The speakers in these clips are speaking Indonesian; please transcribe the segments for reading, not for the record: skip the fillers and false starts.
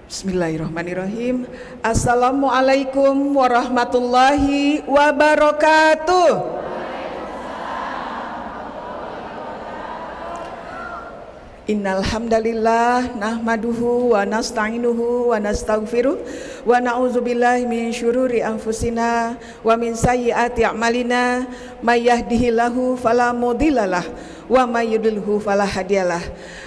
Bismillahirrahmanirrahim. Assalamualaikum warahmatullahi wabarakatuh. Innal hamdalillah nahmaduhu wa nasta'inuhu wa nastaghfiruh wa na'udzubillahi min syururi anfusina wa min sayyiati a'malina may yahdihillahu fala mudhillalah wa may yudlilhu fala hadiyalah.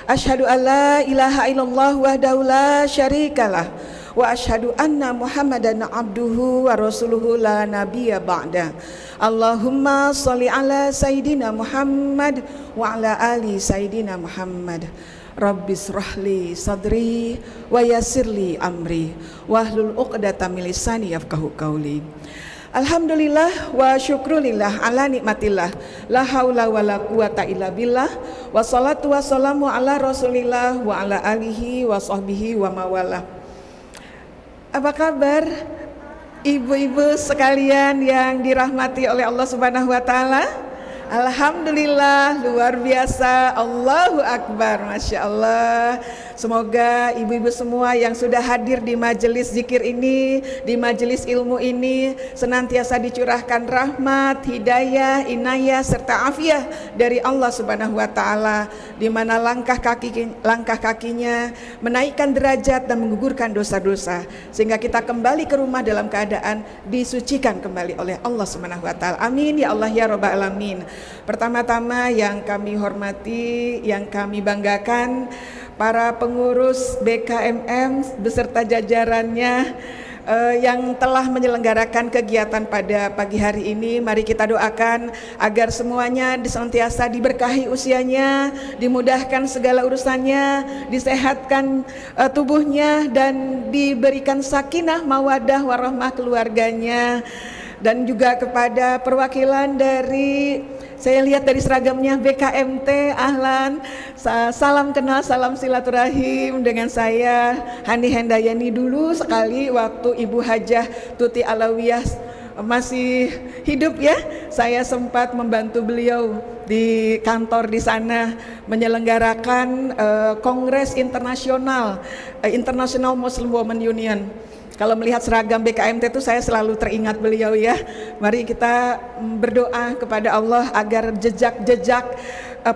Asyhadu an la ilaha illallah wahdahu la syarikalah wa asyhadu anna Muhammadan abduhu wa rasuluhu la nabiyya ba'da. Allahumma sholli ala sayidina Muhammad wa ala ali sayidina Muhammad. Rabbis rahli sadri wa yassirli amri wahlul 'uqdatam min lisani yafqahu qawli. Alhamdulillah wa syukrulillah ala nikmatillah la haula wala quwata illa billah wa salatu wassalamu ala rasulillah wa ala alihi wa sahbihi wa mawalah. Apa kabar ibu-ibu sekalian yang dirahmati oleh Allah Subhanahu wa taala? Alhamdulillah, luar biasa, Allahu Akbar, Masya Allah. Semoga ibu-ibu semua yang sudah hadir di majelis zikir ini, di majelis ilmu ini, senantiasa dicurahkan rahmat, hidayah, inayah, serta afiah dari Allah Subhanahu wa taala, di mana langkah kakinya menaikkan derajat dan menggugurkan dosa-dosa, sehingga kita kembali ke rumah dalam keadaan disucikan kembali oleh Allah Subhanahu wa taala. Amin ya Allah ya rabbal alamin. Pertama-tama yang kami hormati, yang kami banggakan, para pengurus BKMM beserta jajarannya yang telah menyelenggarakan kegiatan pada pagi hari ini. Mari kita doakan agar semuanya senantiasa diberkahi usianya, dimudahkan segala urusannya, disehatkan tubuhnya, dan diberikan sakinah, mawadah, warahmah keluarganya. Dan juga kepada perwakilan dari, saya lihat dari seragamnya, BKMT, ahlan, salam kenal, salam silaturahim dengan saya Hani Hendayani. Dulu sekali waktu Ibu Hajah Tuti Alawiyah masih hidup ya, saya sempat membantu beliau di kantor di sana menyelenggarakan Kongres Internasional, International Muslim Women Union. Kalau melihat seragam BKMT itu saya selalu teringat beliau ya. Mari kita berdoa kepada Allah agar jejak-jejak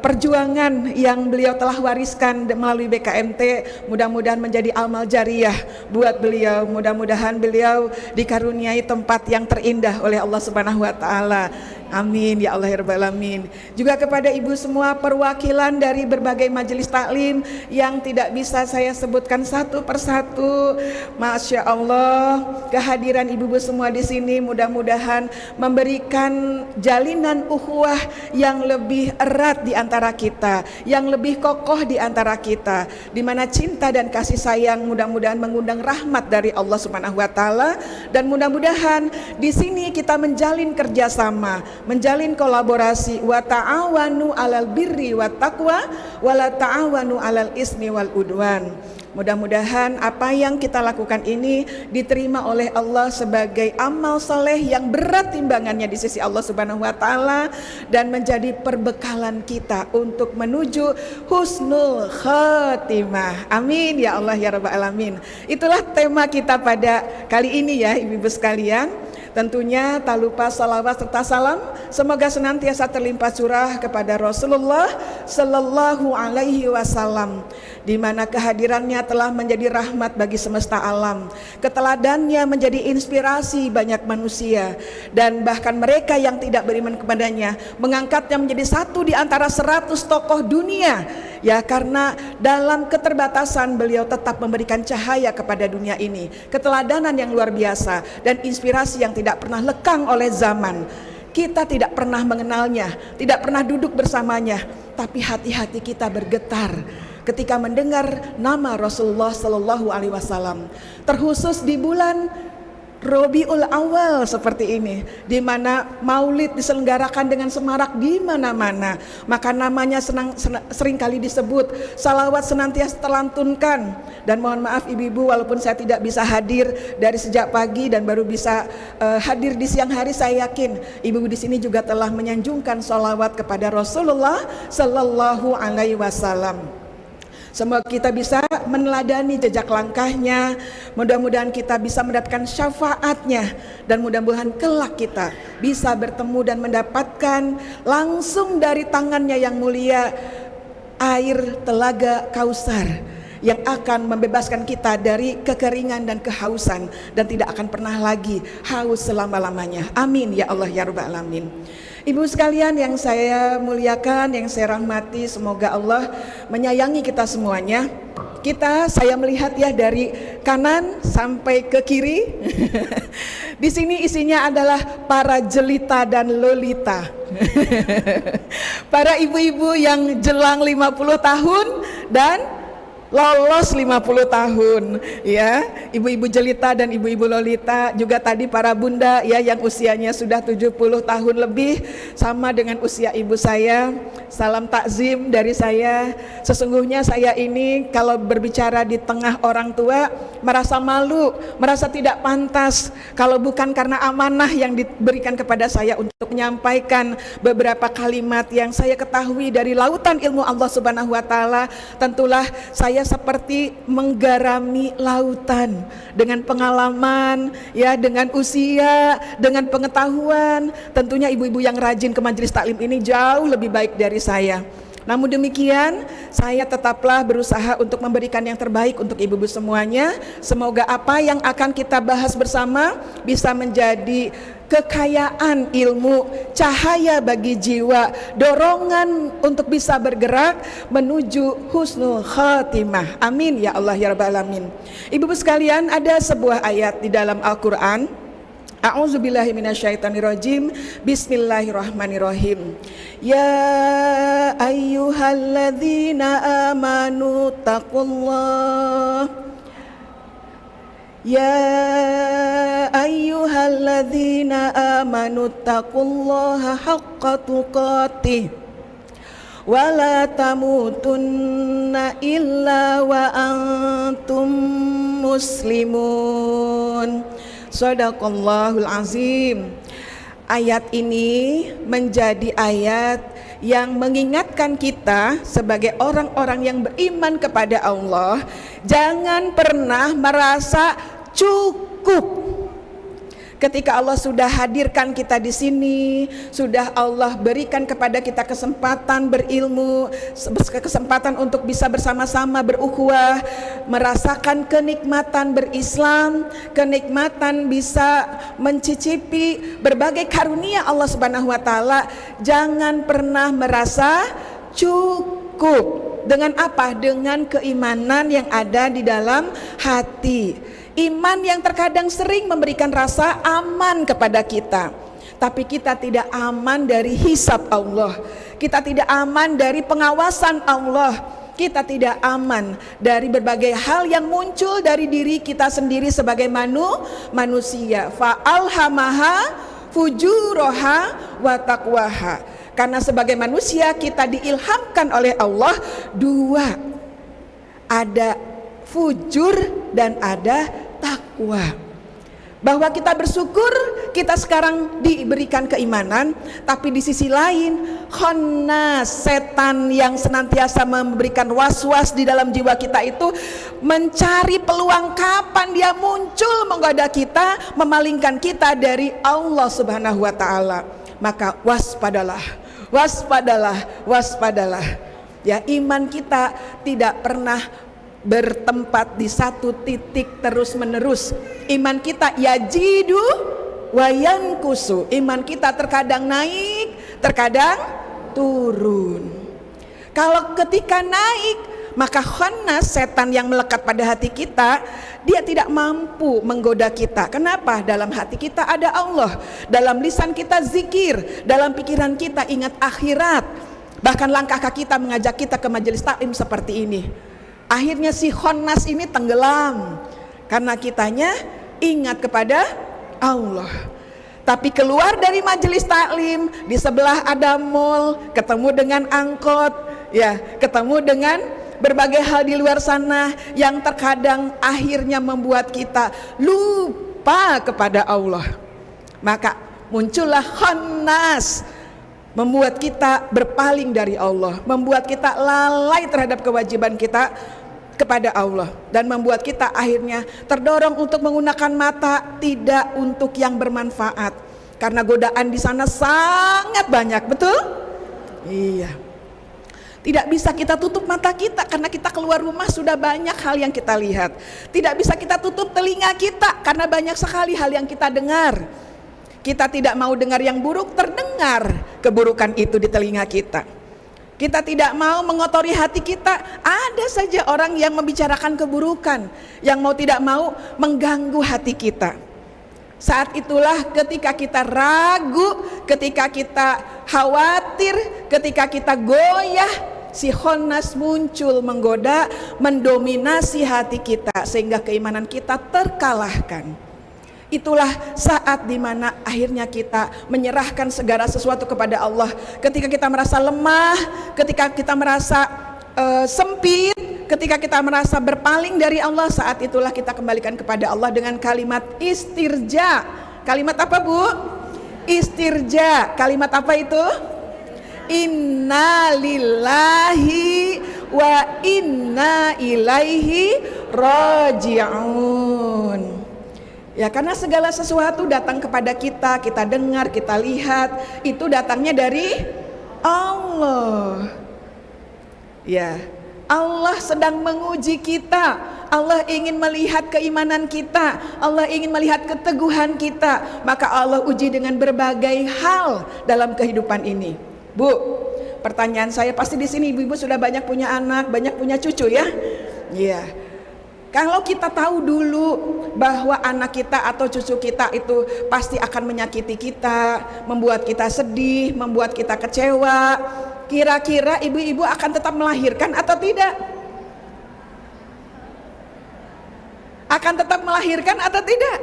perjuangan yang beliau telah wariskan melalui BKMT mudah-mudahan menjadi amal jariyah buat beliau. Mudah-mudahan beliau dikaruniai tempat yang terindah oleh Allah Subhanahu wa taala. Amin ya Allah ya rabbal alamin. Juga kepada ibu semua perwakilan dari berbagai majelis taklim yang tidak bisa saya sebutkan satu persatu. Masya Allah, kehadiran ibu-ibu semua di sini mudah-mudahan memberikan jalinan ukhuwah yang lebih erat di antara kita, yang lebih kokoh di antara kita, di mana cinta dan kasih sayang mudah-mudahan mengundang rahmat dari Allah Subhanahu wa taala, dan mudah-mudahan di sini kita menjalin kerjasama, menjalin kolaborasi. Wa ta'awanu 'alal birri wat taqwa wa la ta'awanu 'alal ismi wal udwan. Mudah-mudahan apa yang kita lakukan ini diterima oleh Allah sebagai amal soleh yang berat timbangannya di sisi Allah Subhanahu wa taala, dan menjadi perbekalan kita untuk menuju husnul khatimah. Amin ya Allah ya rabbal alamin. Itulah tema kita pada kali ini ya ibu-ibu sekalian. Tentunya tak lupa salawat serta salam semoga senantiasa terlimpah curah kepada Rasulullah Sallallahu Alaihi Wasallam, di mana kehadirannya telah menjadi rahmat bagi semesta alam, keteladannya menjadi inspirasi banyak manusia, dan bahkan mereka yang tidak beriman kepadanya mengangkatnya menjadi satu di antara 100 tokoh dunia. Ya, karena dalam keterbatasan beliau tetap memberikan cahaya kepada dunia ini, keteladanan yang luar biasa dan inspirasi yang tidak pernah lekang oleh zaman. Kita tidak pernah mengenalnya, tidak pernah duduk bersamanya, tapi hati-hati kita bergetar ketika mendengar nama Rasulullah Sallallahu Alaihi Wasallam, terkhusus di bulan Rabiul Awal seperti ini, di mana Maulid diselenggarakan dengan semarak di mana-mana, maka namanya sering kali disebut, salawat senantiasa terlantunkan. Dan mohon maaf ibu-ibu, walaupun saya tidak bisa hadir dari sejak pagi dan baru bisa hadir di siang hari, saya yakin ibu-ibu di sini juga telah menyanjungkan salawat kepada Rasulullah Sallallahu Alaihi Wasallam. Semoga kita bisa meneladani jejak langkahnya, mudah-mudahan kita bisa mendapatkan syafaatnya, dan mudah-mudahan kelak kita bisa bertemu dan mendapatkan langsung dari tangannya yang mulia air telaga Kausar yang akan membebaskan kita dari kekeringan dan kehausan, dan tidak akan pernah lagi haus selama-lamanya. Amin ya Allah ya Rabbal alamin. Ibu sekalian yang saya muliakan, yang saya rahmati, semoga Allah menyayangi kita semuanya. Saya melihat ya dari kanan sampai ke kiri. Di sini isinya adalah para jelita dan lolita. Para ibu-ibu yang jelang 50 tahun dan lolos 50 tahun ya, ibu-ibu jelita dan ibu-ibu lolita, juga tadi para bunda ya yang usianya sudah 70 tahun lebih, sama dengan usia ibu saya. Salam takzim dari saya. Sesungguhnya saya ini kalau berbicara di tengah orang tua merasa malu, merasa tidak pantas kalau bukan karena amanah yang diberikan kepada saya untuk menyampaikan beberapa kalimat yang saya ketahui dari lautan ilmu Allah Subhanahu wa taala. Tentulah saya seperti menggarami lautan dengan pengalaman ya, dengan usia, dengan pengetahuan. Tentunya ibu-ibu yang rajin ke majelis taklim ini jauh lebih baik dari saya. Namun demikian, saya tetaplah berusaha untuk memberikan yang terbaik untuk ibu-ibu semuanya. Semoga apa yang akan kita bahas bersama bisa menjadi kekayaan ilmu, cahaya bagi jiwa, dorongan untuk bisa bergerak menuju husnul khatimah. Amin ya Allah ya Rabbal alamin. Ibu-ibu sekalian, ada sebuah ayat di dalam Al-Qur'an. A'udzubillahi minasyaitonirrajim. Bismillahirrahmanirrahim. Ya ayyuhalladzina amanu taqullah. Ya ayyuhalladzina amanu taqullaha haqqa tuqatih wa la tamutunna illa wa antum muslimun. Shadaqallahul azim. Ayat ini menjadi ayat yang mengingatkan kita sebagai orang-orang yang beriman kepada Allah, jangan pernah merasa cukup. Ketika Allah sudah hadirkan kita di sini, sudah Allah berikan kepada kita kesempatan berilmu, kesempatan untuk bisa bersama-sama berukhuwah, merasakan kenikmatan berislam, kenikmatan bisa mencicipi berbagai karunia Allah Subhanahu wa taala. Jangan pernah merasa cukup. Dengan apa? Dengan keimanan yang ada di dalam hati. Iman yang terkadang sering memberikan rasa aman kepada kita, tapi kita tidak aman dari hisab Allah, kita tidak aman dari pengawasan Allah, kita tidak aman dari berbagai hal yang muncul dari diri kita sendiri sebagai manusia. Fa'alhamaha fujuraha wa taqwaha. Karena sebagai manusia kita diilhamkan oleh Allah dua, ada fujur dan ada takwa. Bahwa kita bersyukur kita sekarang diberikan keimanan, tapi di sisi lain khannas, setan yang senantiasa memberikan was-was di dalam jiwa kita itu mencari peluang kapan dia muncul menggoda kita, memalingkan kita dari Allah Subhanahu wa taala. Maka waspadalah, waspadalah, waspadalah. Ya, iman kita tidak pernah bertempat di satu titik terus menerus. Iman kita yajidu wa yankusu. Iman kita terkadang naik, terkadang turun. Kalau ketika naik, maka khannas, setan yang melekat pada hati kita, dia tidak mampu menggoda kita. Kenapa? Dalam hati kita ada Allah, dalam lisan kita zikir, dalam pikiran kita ingat akhirat. Bahkan langkah kaki kita mengajak kita ke majelis taklim seperti ini. Akhirnya si khannas ini tenggelam karena kitanya ingat kepada Allah. Tapi keluar dari majelis taklim, di sebelah ada mall, ketemu dengan angkot, ya, ketemu dengan berbagai hal di luar sana yang terkadang akhirnya membuat kita lupa kepada Allah. Maka muncullah khannas, membuat kita berpaling dari Allah, membuat kita lalai terhadap kewajiban kita kepada Allah, dan membuat kita akhirnya terdorong untuk menggunakan mata tidak untuk yang bermanfaat, karena godaan di sana sangat banyak. Betul? Iya. Tidak bisa kita tutup mata kita, karena kita keluar rumah sudah banyak hal yang kita lihat. Tidak bisa kita tutup telinga kita, karena banyak sekali hal yang kita dengar. Kita tidak mau dengar yang buruk, terdengar keburukan itu di telinga kita. Kita tidak mau mengotori hati kita, ada saja orang yang membicarakan keburukan, yang mau tidak mau mengganggu hati kita. Saat itulah ketika kita ragu, ketika kita khawatir, ketika kita goyah, si khannas muncul menggoda, mendominasi hati kita sehingga keimanan kita terkalahkan. Itulah saat dimana akhirnya kita menyerahkan segala sesuatu kepada Allah. Ketika kita merasa lemah, ketika kita merasa sempit, ketika kita merasa berpaling dari Allah, saat itulah kita kembalikan kepada Allah dengan kalimat istirja. Kalimat apa, Bu? Istirja. Kalimat apa itu? Inna lillahi wa inna ilaihi raji'un. Ya, karena segala sesuatu datang kepada kita, kita dengar, kita lihat, itu datangnya dari Allah. Ya, Allah sedang menguji kita. Allah ingin melihat keimanan kita, Allah ingin melihat keteguhan kita. Maka Allah uji dengan berbagai hal dalam kehidupan ini. Bu, pertanyaan saya, pasti di sini ibu-ibu sudah banyak punya anak, banyak punya cucu ya? Iya. Kalau kita tahu dulu bahwa anak kita atau cucu kita itu pasti akan menyakiti kita, membuat kita sedih, membuat kita kecewa, kira-kira ibu-ibu akan tetap melahirkan atau tidak? Akan tetap melahirkan atau tidak?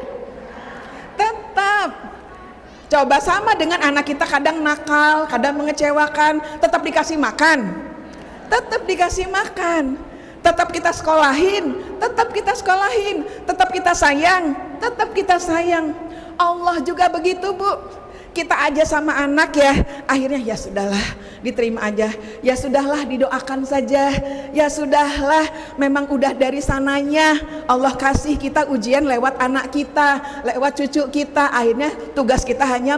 Tetap. Coba sama dengan anak kita, kadang nakal, kadang mengecewakan, tetap dikasih makan. Tetap dikasih makan. Tetap kita sekolahin, tetap kita sekolahin, tetap kita sayang, tetap kita sayang. Allah juga begitu, Bu. Kita aja sama anak ya, akhirnya ya sudahlah, diterima aja. Ya sudahlah, didoakan saja. Ya sudahlah, memang udah dari sananya Allah kasih kita ujian lewat anak kita, lewat cucu kita. Akhirnya tugas kita hanya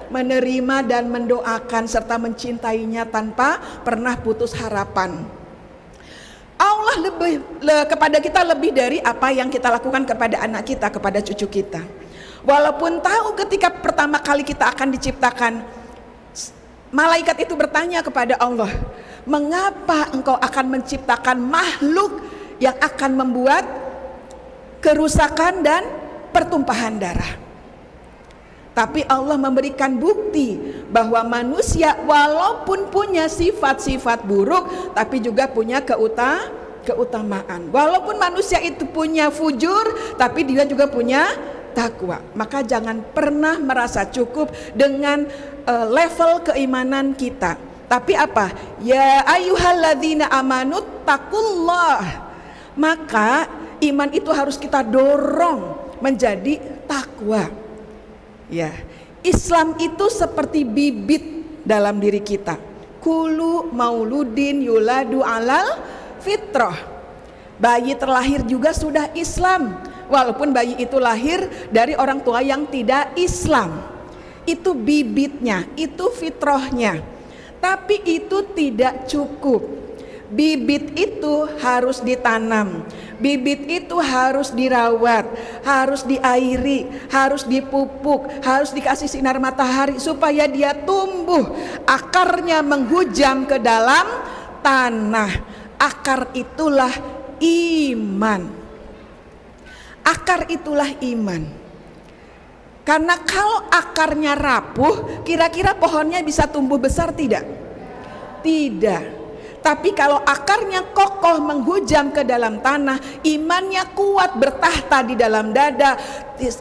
menerima dan mendoakan serta mencintainya tanpa pernah putus harapan. Allah kepada kita lebih dari apa yang kita lakukan kepada anak kita, kepada cucu kita. Walaupun tahu ketika pertama kali kita akan diciptakan, malaikat itu bertanya kepada Allah, mengapa engkau akan menciptakan makhluk yang akan membuat kerusakan dan pertumpahan darah? Tapi Allah memberikan bukti bahwa manusia walaupun punya sifat-sifat buruk, tapi juga punya keutamaan. Walaupun manusia itu punya fujur, tapi dia juga punya takwa. Maka jangan pernah merasa cukup dengan level keimanan kita. Tapi apa? Ya ayyuhalladzina amanu taqullah. Maka iman itu harus kita dorong menjadi takwa. Ya, Islam itu seperti bibit dalam diri kita. Kulu mauludin yuladu alal fitrah. Bayi terlahir juga sudah Islam, walaupun bayi itu lahir dari orang tua yang tidak Islam. Itu bibitnya, itu fitrahnya. Tapi itu tidak cukup. Bibit itu harus ditanam, bibit itu harus dirawat, harus diairi, harus dipupuk, harus dikasih sinar matahari supaya dia tumbuh, akarnya menghujam ke dalam tanah. Akar itulah iman. Akar itulah iman. Karena kalau akarnya rapuh, kira-kira pohonnya bisa tumbuh besar tidak? Tidak. Tapi kalau akarnya kokoh menghujam ke dalam tanah, imannya kuat bertahta di dalam dada,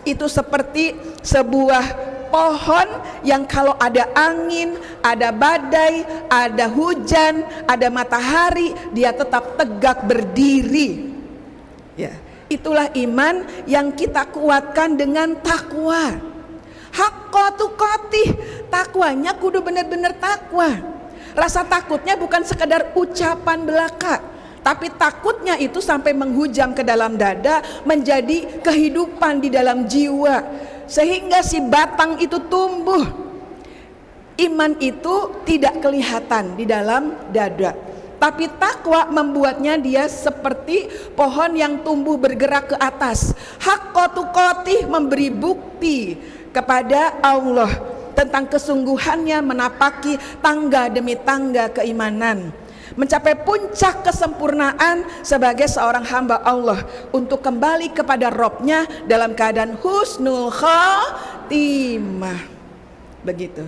itu seperti sebuah pohon yang kalau ada angin, ada badai, ada hujan, ada matahari, dia tetap tegak berdiri. Ya, itulah iman yang kita kuatkan dengan takwa. Haqqa tuqatih, takwanya kudu bener-bener takwa. Rasa takutnya bukan sekedar ucapan belaka, tapi takutnya itu sampai menghujam ke dalam dada, menjadi kehidupan di dalam jiwa, sehingga si batang itu tumbuh. Iman itu tidak kelihatan di dalam dada, tapi takwa membuatnya dia seperti pohon yang tumbuh bergerak ke atas. Haqqa tuqatih, memberi bukti kepada Allah tentang kesungguhannya menapaki tangga demi tangga keimanan, mencapai puncak kesempurnaan sebagai seorang hamba Allah untuk kembali kepada Robnya dalam keadaan husnul khatimah. Begitu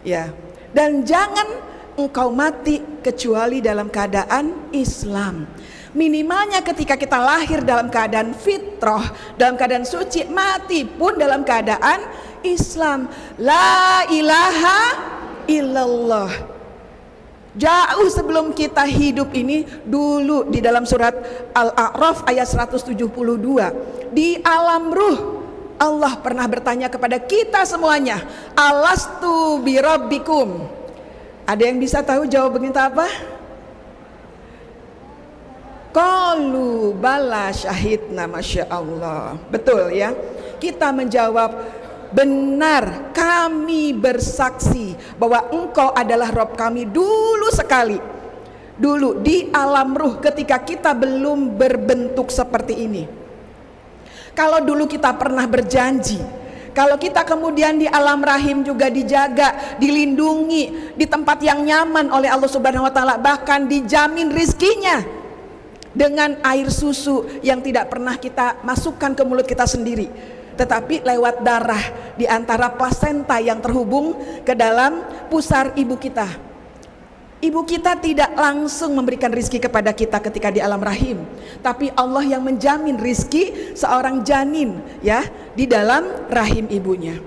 ya. Dan jangan engkau mati kecuali dalam keadaan Islam. Minimalnya ketika kita lahir dalam keadaan fitrah, dalam keadaan suci, mati pun dalam keadaan Islam. La ilaha illallah. Jauh sebelum kita hidup ini, dulu di dalam surat Al-A'raf ayat 172, di alam ruh Allah pernah bertanya kepada kita semuanya, alastu birabbikum. Ada yang bisa tahu jawaban kita apa? Qalu bala syahidna, masya Allah. Betul ya, kita menjawab, benar, kami bersaksi bahwa engkau adalah Rabb kami dulu sekali. Dulu di alam ruh ketika kita belum berbentuk seperti ini. Kalau dulu kita pernah berjanji, kalau kita kemudian di alam rahim juga dijaga, dilindungi, di tempat yang nyaman oleh Allah Subhanahu wa taala, bahkan dijamin rizkinya dengan air susu yang tidak pernah kita masukkan ke mulut kita sendiri, tetapi lewat darah di antara plasenta yang terhubung ke dalam pusar ibu kita. Ibu kita tidak langsung memberikan rizki kepada kita ketika di alam rahim, tapi Allah yang menjamin rizki seorang janin ya di dalam rahim ibunya.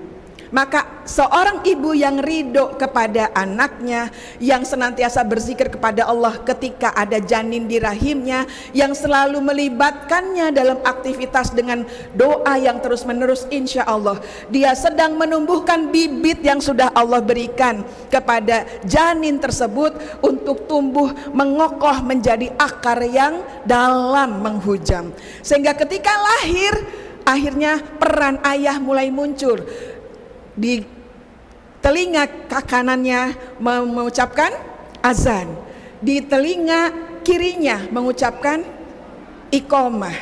Maka seorang ibu yang ridho kepada anaknya, yang senantiasa berzikir kepada Allah ketika ada janin di rahimnya, yang selalu melibatkannya dalam aktivitas dengan doa yang terus menerus, insya Allah dia sedang menumbuhkan bibit yang sudah Allah berikan kepada janin tersebut untuk tumbuh mengokoh menjadi akar yang dalam menghujam, sehingga ketika lahir akhirnya peran ayah mulai muncul. Di telinga kanannya mengucapkan azan, di telinga kirinya mengucapkan iqamah.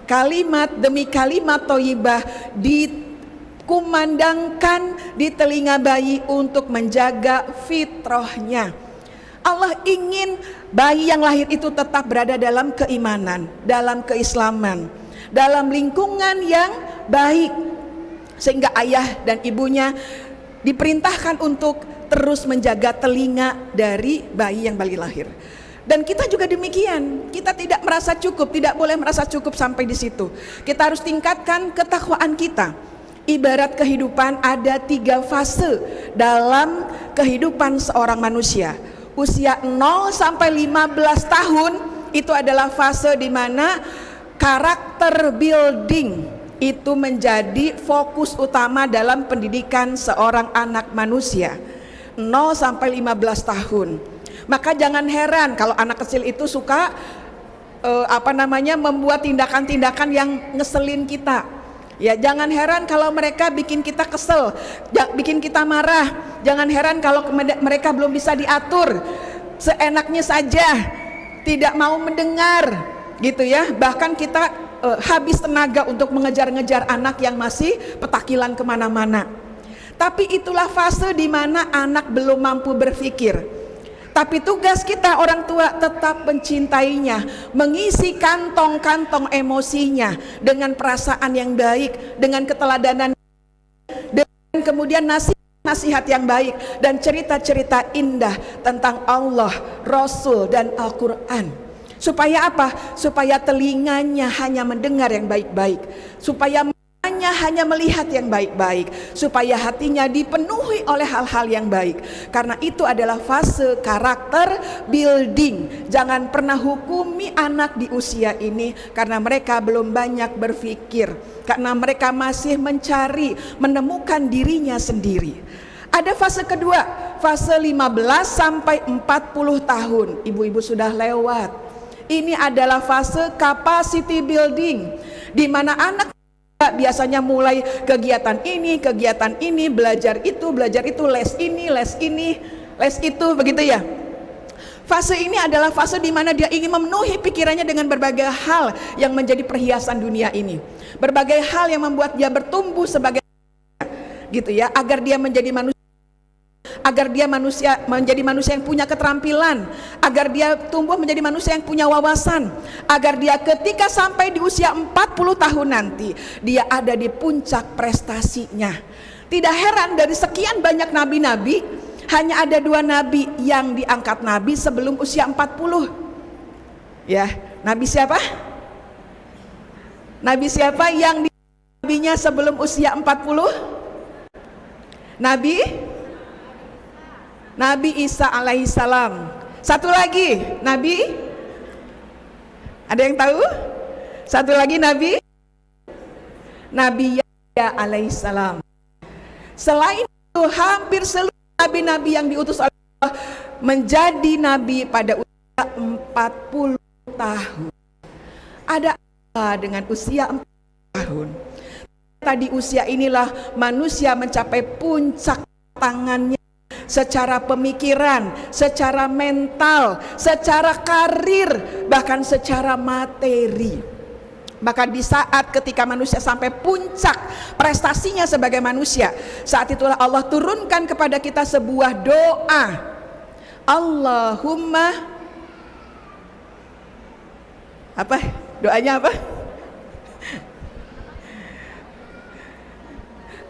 Kalimat demi kalimat thayyibah dikumandangkan di telinga bayi untuk menjaga fitrahnya. Allah ingin bayi yang lahir itu tetap berada dalam keimanan, dalam keislaman, dalam lingkungan yang baik, sehingga ayah dan ibunya diperintahkan untuk terus menjaga telinga dari bayi yang baru lahir. Dan kita juga demikian, kita tidak merasa cukup, tidak boleh merasa cukup sampai di situ. Kita harus tingkatkan ketakwaan kita. Ibarat kehidupan ada 3 fase dalam kehidupan seorang manusia. Usia 0 sampai 15 tahun itu adalah fase di mana karakter building itu menjadi fokus utama dalam pendidikan seorang anak manusia. 0 sampai 15 tahun. Maka jangan heran kalau anak kecil itu suka membuat tindakan-tindakan yang ngeselin kita. Ya, jangan heran kalau mereka bikin kita kesel, bikin kita marah. Jangan heran kalau mereka belum bisa diatur, seenaknya saja, tidak mau mendengar, gitu ya. Bahkan kita habis tenaga untuk mengejar-ngejar anak yang masih petakilan kemana-mana. Tapi itulah fase di mana anak belum mampu berpikir. Tapi tugas kita orang tua tetap mencintainya, mengisi kantong-kantong emosinya dengan perasaan yang baik, dengan keteladanan, dengan kemudian nasihat yang baik, dan cerita-cerita indah tentang Allah, Rasul, dan Al-Quran. Supaya apa? Supaya telinganya hanya mendengar yang baik-baik, supaya hanya melihat yang baik-baik, supaya hatinya dipenuhi oleh hal-hal yang baik. Karena itu adalah fase karakter building. Jangan pernah hukumi anak di usia ini, karena mereka belum banyak berpikir, karena mereka masih mencari, menemukan dirinya sendiri. Ada fase kedua, fase 15 sampai 40 tahun. Ibu-ibu sudah lewat. Ini adalah fase capacity building, di mana anak biasanya mulai kegiatan ini, belajar itu, les ini, les itu, begitu ya. Fase ini adalah fase di mana dia ingin memenuhi pikirannya dengan berbagai hal yang menjadi perhiasan dunia ini. Berbagai hal yang membuat dia bertumbuh sebagai gitu ya, agar dia menjadi manusia yang punya keterampilan, agar dia tumbuh menjadi manusia yang punya wawasan, agar dia ketika sampai di usia 40 tahun nanti dia ada di puncak prestasinya. Tidak heran dari sekian banyak nabi-nabi, hanya ada 2 nabi yang diangkat nabi sebelum usia 40. Ya, nabi siapa? Nabi siapa yang nabinya sebelum usia 40? Nabi Isa alaihissalam. Satu lagi Nabi, ada yang tahu? Satu lagi Nabi Yahya alaihissalam. Selain itu hampir seluruh nabi-nabi yang diutus oleh Allah menjadi nabi pada usia 40 tahun. Ada apa dengan usia 40 tahun? Tadi usia inilah manusia mencapai puncak tangannya, secara pemikiran, secara mental, secara karir, bahkan secara materi. Maka di saat ketika manusia sampai puncak prestasinya sebagai manusia, saat itulah Allah turunkan kepada kita sebuah doa. Allahumma, apa? Doanya apa?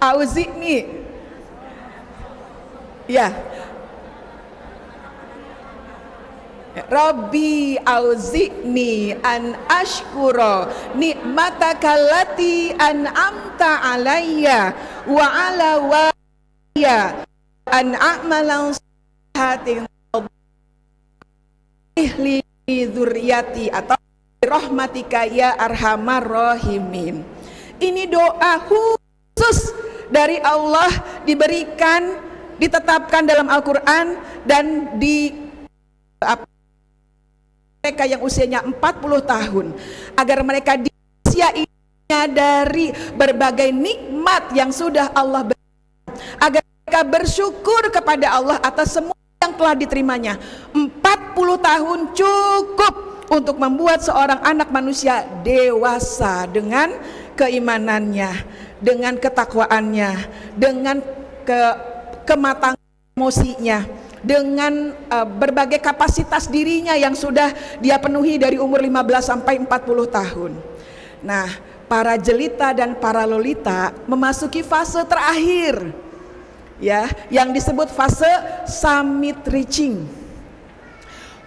Auzi'ni. Ya, Rabbi auzi'ni an ashkura nikmataka allati an'amta alayya wa ala waliya an a'malan salihatin li dzurriyyati atau rahmatika ya arhamar rahimin. Ini doa khusus dari Allah, ditetapkan dalam Al-Quran, dan di mereka yang usianya 40 tahun, agar mereka di usia ini menyadari berbagai nikmat yang sudah Allah berikan, agar mereka bersyukur kepada Allah atas semua yang telah diterimanya. 40 tahun cukup untuk membuat seorang anak manusia dewasa dengan keimanannya, dengan ketakwaannya, dengan kematangan emosinya, dengan berbagai kapasitas dirinya yang sudah dia penuhi dari umur 15 sampai 40 tahun. Nah, para jelita dan para lolita memasuki fase terakhir, ya, yang disebut fase summit reaching.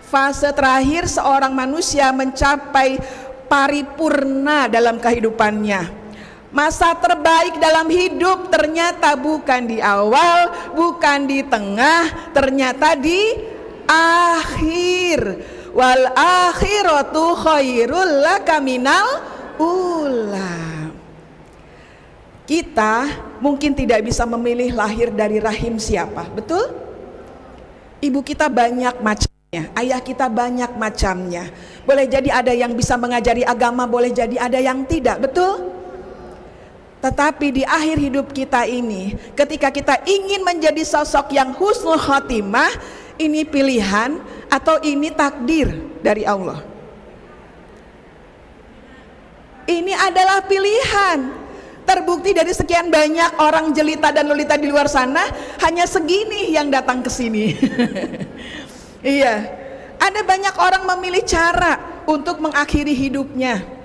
Fase terakhir seorang manusia mencapai paripurna dalam kehidupannya. Masa terbaik dalam hidup ternyata bukan di awal, bukan di tengah, ternyata di akhir. Wal akhiratu khairul laka minal ula. Kita mungkin tidak bisa memilih lahir dari rahim siapa, betul? Ibu kita banyak macamnya, ayah kita banyak macamnya. Boleh jadi ada yang bisa mengajari agama, boleh jadi ada yang tidak, betul? Tetapi di akhir hidup kita ini, ketika kita ingin menjadi sosok yang husnul khotimah, ini pilihan atau ini takdir dari Allah? Ini adalah pilihan. Terbukti dari sekian banyak orang jelita dan lolita di luar sana, hanya segini yang datang ke sini. Iya, ada banyak orang memilih cara untuk mengakhiri hidupnya.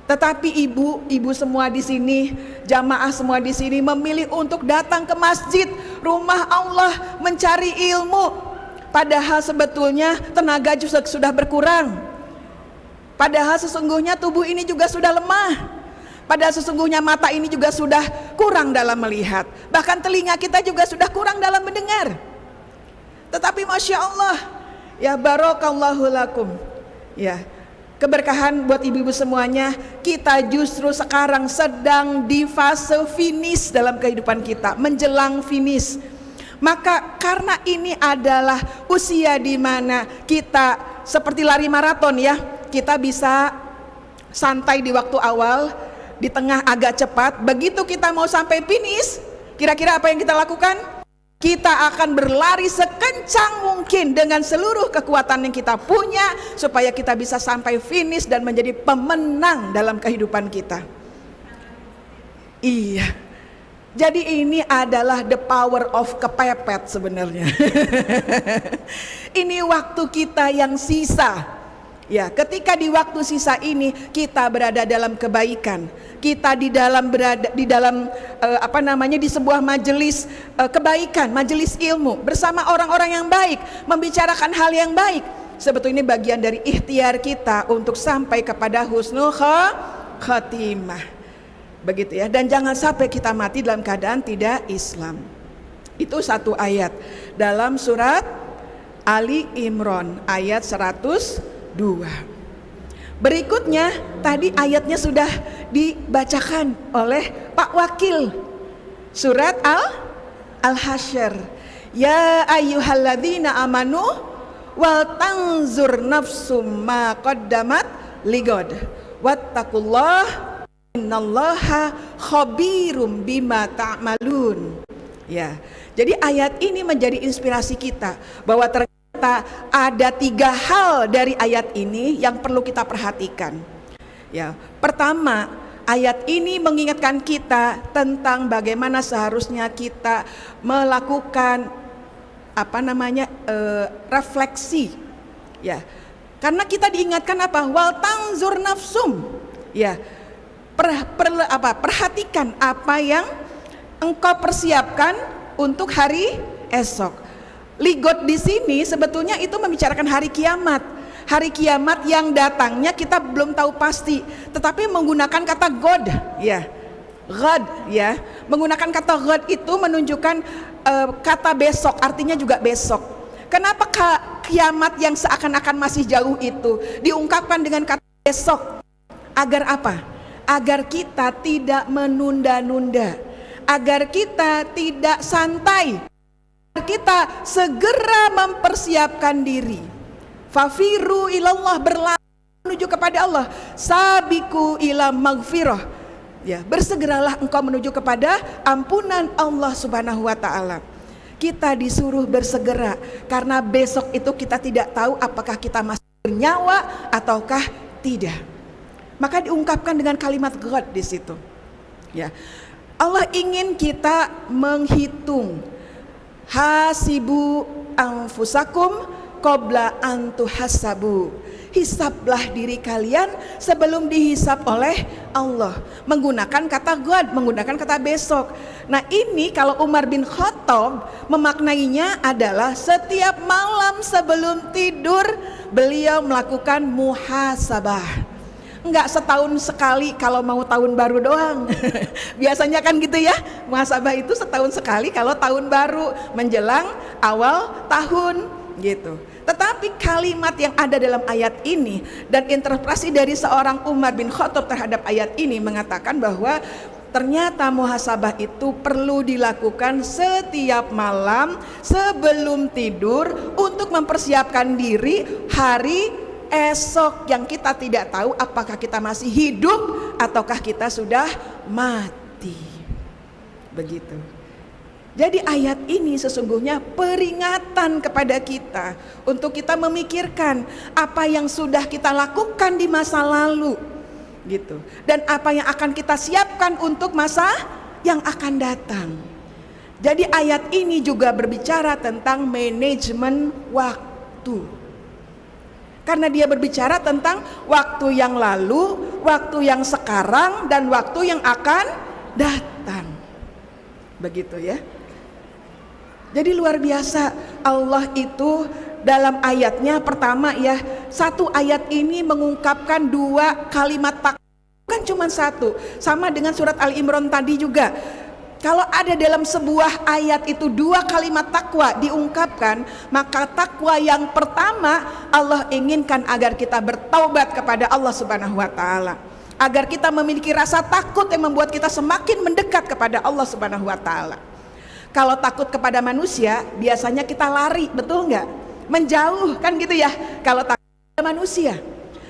Tetapi ibu semua di sini, jamaah semua di sini memilih untuk datang ke masjid, rumah Allah, mencari ilmu. Padahal sebetulnya tenaga juga sudah berkurang. Padahal sesungguhnya tubuh ini juga sudah lemah. Padahal sesungguhnya mata ini juga sudah kurang dalam melihat, bahkan telinga kita juga sudah kurang dalam mendengar. Tetapi Masya Allah, ya barakallahu lakum, ya keberkahan buat ibu-ibu semuanya. Kita justru sekarang sedang di fase finish dalam kehidupan kita, menjelang finish. Maka karena ini adalah usia di mana kita seperti lari maraton ya, kita bisa santai di waktu awal, di tengah agak cepat. Begitu kita mau sampai finish, kira-kira apa yang kita lakukan? Kita akan berlari sekencang mungkin dengan seluruh kekuatan yang kita punya, supaya kita bisa sampai finish dan menjadi pemenang dalam kehidupan kita. Iya, jadi ini adalah the power of kepepet sebenarnya. Ini waktu kita yang sisa. Ya, ketika di waktu sisa ini kita berada dalam kebaikan, kita berada di dalam di sebuah majelis kebaikan, majelis ilmu bersama orang-orang yang baik, membicarakan hal yang baik. Sebetulnya ini bagian dari ikhtiar kita untuk sampai kepada husnul khatimah. Begitu ya, dan jangan sampai kita mati dalam keadaan tidak Islam. Itu satu ayat dalam surat Ali Imran ayat 102. Berikutnya tadi ayatnya sudah dibacakan oleh Pak Wakil, surat Al-Hasyr. Ya ayyuhalladzina amanu wal tanzur nafsum ma qaddamat ligod wattaqullah innallaha khabirum bima ta'malun. Ya, jadi ayat ini menjadi inspirasi kita bahwa ternyata ada 3 hal dari ayat ini yang perlu kita perhatikan. Ya, pertama, ayat ini mengingatkan kita tentang bagaimana seharusnya kita melakukan refleksi. Ya, karena kita diingatkan wal tanzur nafsum. Ya, perhatikan apa yang engkau persiapkan untuk hari esok. Ligot di sini sebetulnya itu membicarakan hari kiamat. Hari kiamat yang datangnya kita belum tahu pasti, tetapi menggunakan kata God, ya. God, ya. Menggunakan kata God itu menunjukkan kata besok, artinya juga besok. Kenapa kiamat yang seakan-akan masih jauh itu diungkapkan dengan kata besok? Agar apa? Agar kita tidak menunda-nunda, agar kita tidak santai, kita segera mempersiapkan diri. Fafiru ilallah, berlari menuju kepada Allah. Sabiku ila magfirah, ya, bersegeralah engkau menuju kepada ampunan Allah Subhanahu wa taala. Kita disuruh bersegera karena besok itu kita tidak tahu apakah kita masih bernyawa ataukah tidak. Maka diungkapkan dengan kalimat God di situ. Ya. Allah ingin kita menghitung. Hasibu anfusakum qabla an tuhasabu. Hisablah diri kalian sebelum dihisab oleh Allah, menggunakan kata God, menggunakan kata besok. Nah, ini kalau Umar bin Khattab memaknainya adalah setiap malam sebelum tidur beliau melakukan muhasabah. Enggak setahun sekali kalau mau tahun baru doang. Biasanya kan gitu ya, muhasabah itu setahun sekali kalau tahun baru menjelang awal tahun gitu. Tetapi kalimat yang ada dalam ayat ini dan interpretasi dari seorang Umar bin Khattab terhadap ayat ini mengatakan bahwa ternyata muhasabah itu perlu dilakukan setiap malam sebelum tidur untuk mempersiapkan diri hari esok yang kita tidak tahu apakah kita masih hidup ataukah kita sudah mati. Begitu. Jadi ayat ini sesungguhnya peringatan kepada kita untuk kita memikirkan apa yang sudah kita lakukan di masa lalu gitu, dan apa yang akan kita siapkan untuk masa yang akan datang. Jadi ayat ini juga berbicara tentang manajemen waktu. Karena dia berbicara tentang waktu yang lalu, waktu yang sekarang, dan waktu yang akan datang. Begitu ya. Jadi luar biasa Allah itu dalam ayatnya pertama ya, satu ayat ini mengungkapkan 2 kalimat takdir. Bukan bukan cuma satu. Sama dengan surat Al-Imran tadi juga. Kalau ada dalam sebuah ayat itu 2 kalimat takwa diungkapkan, maka takwa yang pertama Allah inginkan agar kita bertaubat kepada Allah Subhanahu wa taala. Agar kita memiliki rasa takut yang membuat kita semakin mendekat kepada Allah Subhanahu wa taala. Kalau takut kepada manusia, biasanya kita lari, betul nggak? Menjauh kan gitu ya. Kalau takut kepada manusia.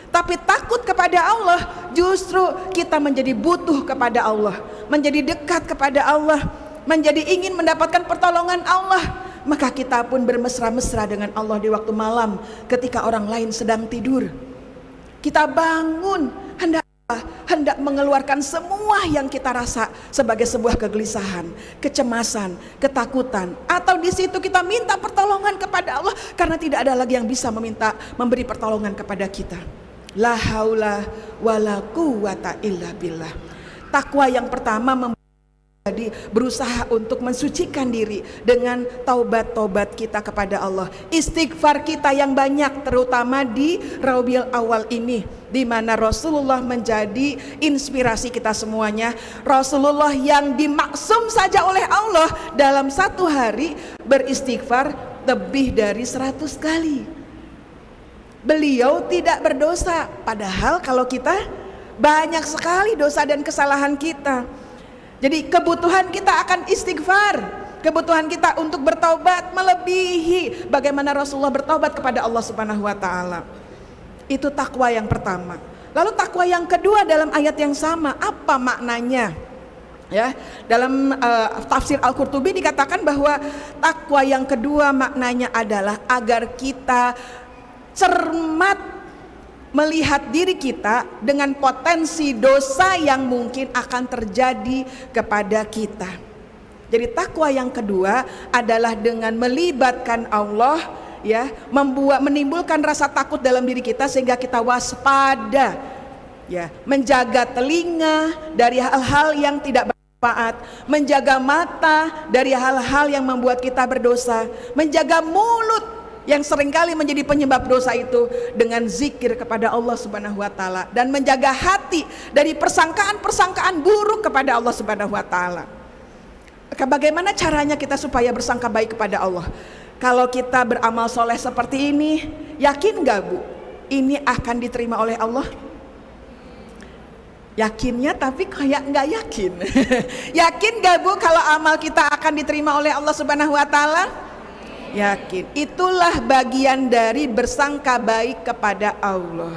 Tapi takut kepada Allah, justru kita menjadi butuh kepada Allah, menjadi dekat kepada Allah, menjadi ingin mendapatkan pertolongan Allah. Maka kita pun bermesra-mesra dengan Allah di waktu malam ketika orang lain sedang tidur. Kita bangun, hendak mengeluarkan semua yang kita rasa sebagai sebuah kegelisahan, kecemasan, ketakutan, atau di situ kita minta pertolongan kepada Allah karena tidak ada lagi yang bisa memberi pertolongan kepada kita. La haula wala quwata illa billah. Takwa yang pertama jadi berusaha untuk mensucikan diri dengan taubat-taubat kita kepada Allah, istighfar kita yang banyak, terutama di Rabiul Awal ini, di mana Rasulullah menjadi inspirasi kita semuanya. Rasulullah yang dimaksum saja oleh Allah dalam satu hari beristighfar lebih dari 100 kali. Beliau tidak berdosa, padahal kalau kita banyak sekali dosa dan kesalahan kita. Jadi kebutuhan kita akan istighfar, kebutuhan kita untuk bertaubat melebihi bagaimana Rasulullah bertaubat kepada Allah Subhanahu wa taala. Itu takwa yang pertama. Lalu takwa yang kedua dalam ayat yang sama, apa maknanya? Ya, dalam tafsir Al-Qurtubi dikatakan bahwa takwa yang kedua maknanya adalah agar kita cermat melihat diri kita dengan potensi dosa yang mungkin akan terjadi kepada kita. Jadi takwa yang kedua adalah dengan melibatkan Allah, ya, menimbulkan rasa takut dalam diri kita sehingga kita waspada, ya, menjaga telinga dari hal-hal yang tidak bermanfaat, menjaga mata dari hal-hal yang membuat kita berdosa, menjaga mulut yang seringkali menjadi penyebab dosa itu dengan zikir kepada Allah Subhanahu wa taala, dan menjaga hati dari persangkaan-persangkaan buruk kepada Allah Subhanahu wa taala. Bagaimana caranya kita supaya bersangka baik kepada Allah? Kalau kita beramal soleh seperti ini, yakin gak Bu? Ini akan diterima oleh Allah? Yakinnya tapi kayak nggak yakin. Yakin gak Bu kalau amal kita akan diterima oleh Allah Subhanahu wa taala? Yakin. Itulah bagian dari bersangka baik kepada Allah.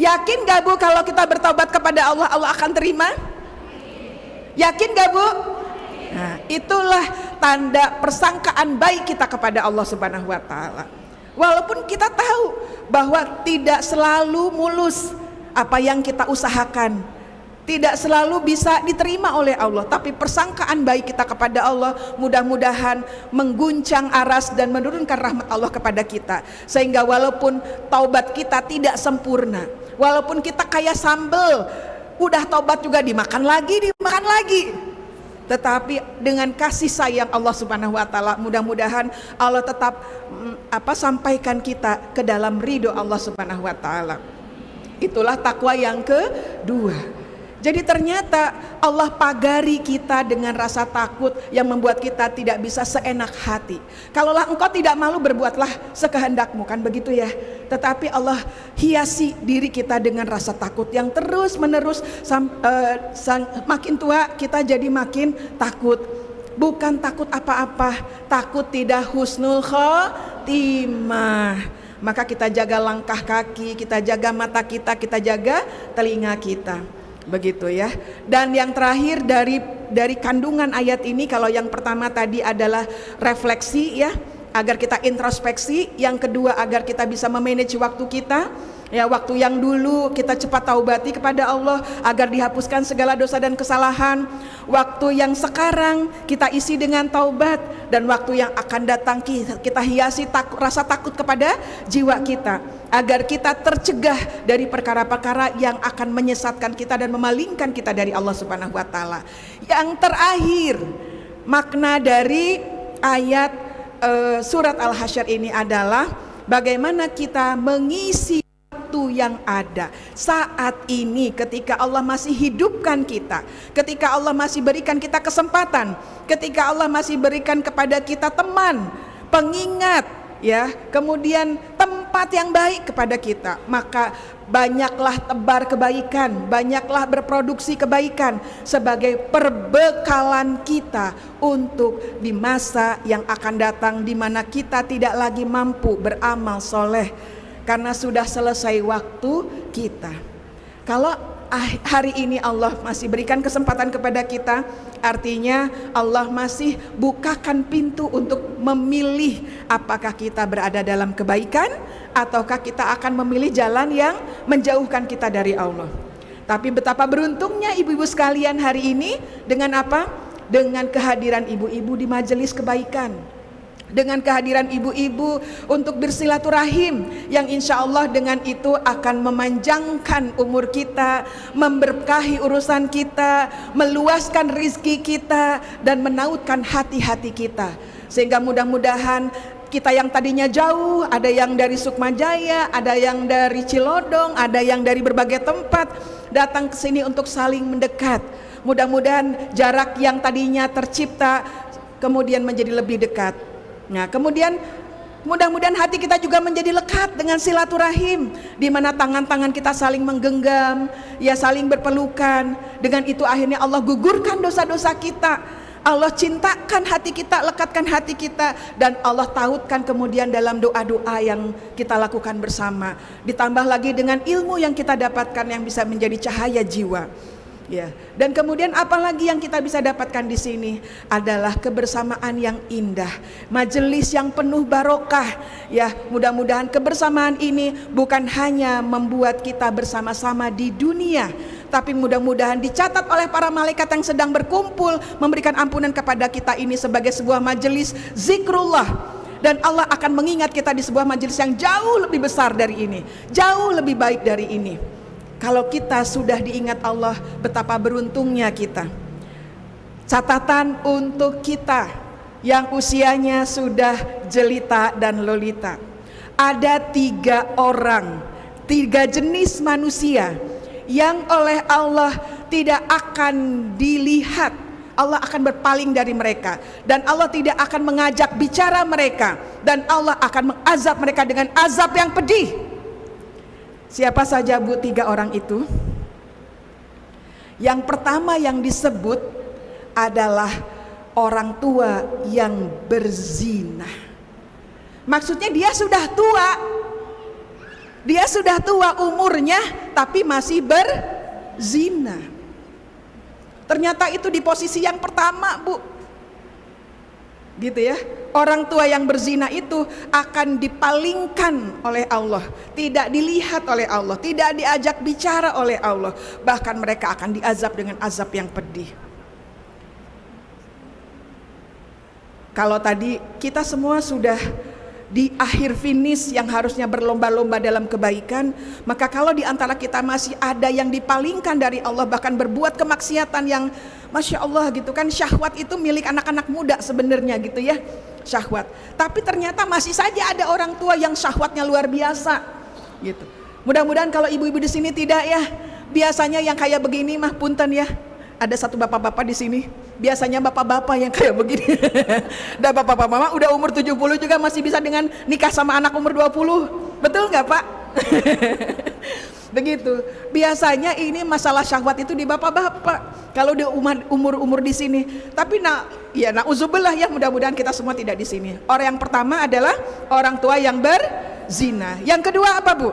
Yakin gak Bu kalau kita bertobat kepada Allah, Allah akan terima? Yakin gak Bu? Nah, itulah tanda persangkaan baik kita kepada Allah Subhanahu wa taala. Walaupun kita tahu bahwa tidak selalu mulus apa yang kita usahakan, tidak selalu bisa diterima oleh Allah, tapi persangkaan baik kita kepada Allah mudah-mudahan mengguncang aras dan menurunkan rahmat Allah kepada kita, sehingga walaupun taubat kita tidak sempurna, walaupun kita kayak sambal, udah taubat juga dimakan lagi, tetapi dengan kasih sayang Allah Subhanahu wa taala mudah-mudahan Allah tetap sampaikan kita ke dalam ridho Allah Subhanahu wa taala. Itulah takwa yang kedua. Jadi ternyata Allah pagari kita dengan rasa takut yang membuat kita tidak bisa seenak hati. Kalaulah engkau tidak malu, berbuatlah sekehendakmu, kan begitu ya. Tetapi Allah hiasi diri kita dengan rasa takut yang terus menerus, makin tua kita jadi makin takut. Bukan takut apa-apa, takut tidak husnul khotimah. Maka kita jaga langkah kaki, kita jaga mata kita jaga telinga kita. Begitu ya. Dan yang terakhir dari kandungan ayat ini, kalau yang pertama tadi adalah refleksi, ya, agar kita introspeksi. Yang kedua agar kita bisa memanage waktu kita, ya, waktu yang dulu kita cepat taubati kepada Allah agar dihapuskan segala dosa dan kesalahan. Waktu yang sekarang kita isi dengan taubat, dan waktu yang akan datang kita hiasi rasa takut kepada jiwa kita, agar kita tercegah dari perkara-perkara yang akan menyesatkan kita dan memalingkan kita dari Allah Subhanahu wa taala. Yang terakhir, makna dari ayat surat Al-Hasyr ini adalah bagaimana kita mengisi waktu yang ada. Saat ini ketika Allah masih hidupkan kita, ketika Allah masih berikan kita kesempatan, ketika Allah masih berikan kepada kita teman, pengingat, ya, kemudian tempat yang baik kepada kita, maka banyaklah tebar kebaikan, banyaklah berproduksi kebaikan sebagai perbekalan kita untuk di masa yang akan datang, di mana kita tidak lagi mampu beramal soleh karena sudah selesai waktu kita. Kalau hari ini Allah masih berikan kesempatan kepada kita, artinya Allah masih bukakan pintu untuk memilih apakah kita berada dalam kebaikan ataukah kita akan memilih jalan yang menjauhkan kita dari Allah. Tapi betapa beruntungnya ibu-ibu sekalian hari ini dengan apa? Dengan kehadiran ibu-ibu di majelis kebaikan, dengan kehadiran ibu-ibu untuk bersilaturahim yang insya Allah dengan itu akan memanjangkan umur kita, memberkahi urusan kita, meluaskan rizki kita, dan menautkan hati-hati kita. Sehingga mudah-mudahan kita yang tadinya jauh, ada yang dari Sukmajaya, ada yang dari Cilodong, ada yang dari berbagai tempat datang ke sini untuk saling mendekat. Mudah-mudahan jarak yang tadinya tercipta kemudian menjadi lebih dekat. Nah, kemudian mudah-mudahan hati kita juga menjadi lekat dengan silaturahim, di mana tangan-tangan kita saling menggenggam, ya, saling berpelukan. Dengan itu akhirnya Allah gugurkan dosa-dosa kita. Allah cintakan hati kita, lekatkan hati kita, dan Allah tautkan kemudian dalam doa-doa yang kita lakukan bersama. Ditambah lagi dengan ilmu yang kita dapatkan yang bisa menjadi cahaya jiwa. Ya, dan kemudian apalagi yang kita bisa dapatkan di sini adalah kebersamaan yang indah, majelis yang penuh barokah. Ya, mudah-mudahan kebersamaan ini bukan hanya membuat kita bersama-sama di dunia, tapi mudah-mudahan dicatat oleh para malaikat yang sedang berkumpul memberikan ampunan kepada kita ini sebagai sebuah majelis zikrullah. Dan Allah akan mengingat kita di sebuah majelis yang jauh lebih besar dari ini, jauh lebih baik dari ini. Kalau kita sudah diingat Allah, betapa beruntungnya kita. Catatan untuk kita yang usianya sudah jelita dan lolita. Ada 3 orang, 3 jenis manusia yang oleh Allah tidak akan dilihat. Allah akan berpaling dari mereka, dan Allah tidak akan mengajak bicara mereka, dan Allah akan mengazab mereka dengan azab yang pedih. Siapa saja Bu 3 orang itu? Yang pertama yang disebut adalah orang tua yang berzina. Maksudnya dia sudah tua, dia sudah tua umurnya, tapi masih berzina. Ternyata itu di posisi yang pertama, Bu, gitu ya. Orang tua yang berzina itu akan dipalingkan oleh Allah, tidak dilihat oleh Allah, tidak diajak bicara oleh Allah, bahkan mereka akan diazab dengan azab yang pedih. Kalau tadi kita semua sudah di akhir finish yang harusnya berlomba-lomba dalam kebaikan, maka kalau di antara kita masih ada yang dipalingkan dari Allah, bahkan berbuat kemaksiatan yang Masya Allah gitu kan, syahwat itu milik anak-anak muda sebenarnya gitu ya, syahwat. Tapi ternyata masih saja ada orang tua yang syahwatnya luar biasa gitu. Mudah-mudahan kalau ibu-ibu di sini tidak ya. Biasanya yang kayak begini mah punten ya. Ada satu bapak-bapak di sini, biasanya bapak-bapak yang kayak begini. Dan bapak-bapak mama udah umur 70 juga masih bisa dengan nikah sama anak umur 20. Betul nggak Pak? Begitu. Biasanya ini masalah syahwat itu di bapak-bapak. Kalau udah umur-umur di sini. Tapi na'udzubillah ya, mudah-mudahan kita semua tidak di sini. Orang yang pertama adalah orang tua yang berzina. Yang kedua apa Bu?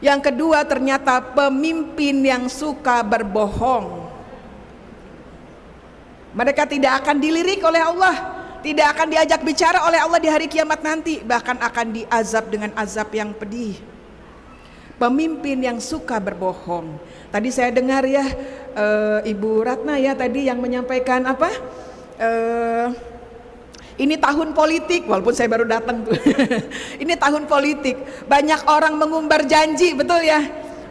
Yang kedua ternyata pemimpin yang suka berbohong. Mereka tidak akan dilirik oleh Allah, tidak akan diajak bicara oleh Allah di hari kiamat nanti, bahkan akan diazab dengan azab yang pedih. Pemimpin yang suka berbohong. Tadi saya dengar ya, Ibu Ratna ya tadi yang menyampaikan apa? Ini tahun politik, walaupun saya baru datang tuh. Ini tahun politik. Banyak orang mengumbar janji, betul ya?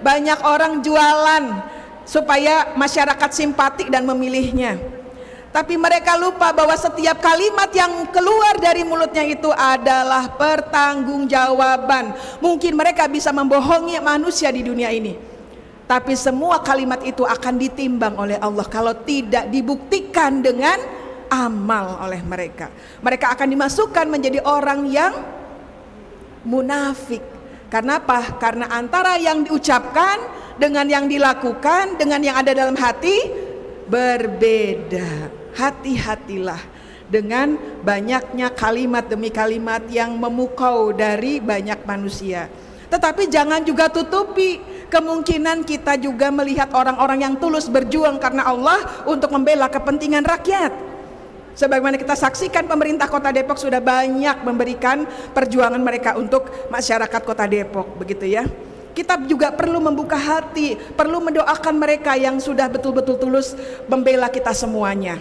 Banyak orang jualan supaya masyarakat simpatik dan memilihnya. Tapi mereka lupa bahwa setiap kalimat yang keluar dari mulutnya itu adalah pertanggungjawaban. Mungkin mereka bisa membohongi manusia di dunia ini, tapi semua kalimat itu akan ditimbang oleh Allah kalau tidak dibuktikan dengan amal oleh mereka. Mereka akan dimasukkan menjadi orang yang munafik. Karena apa? Karena antara yang diucapkan dengan yang dilakukan, dengan yang ada dalam hati berbeda. Hati-hatilah dengan banyaknya kalimat demi kalimat yang memukau dari banyak manusia. Tetapi jangan juga tutupi kemungkinan kita juga melihat orang-orang yang tulus berjuang karena Allah untuk membela kepentingan rakyat. Sebagaimana kita saksikan, pemerintah Kota Depok sudah banyak memberikan perjuangan mereka untuk masyarakat Kota Depok, begitu ya. Kita juga perlu membuka hati, perlu mendoakan mereka yang sudah betul-betul tulus membela kita semuanya.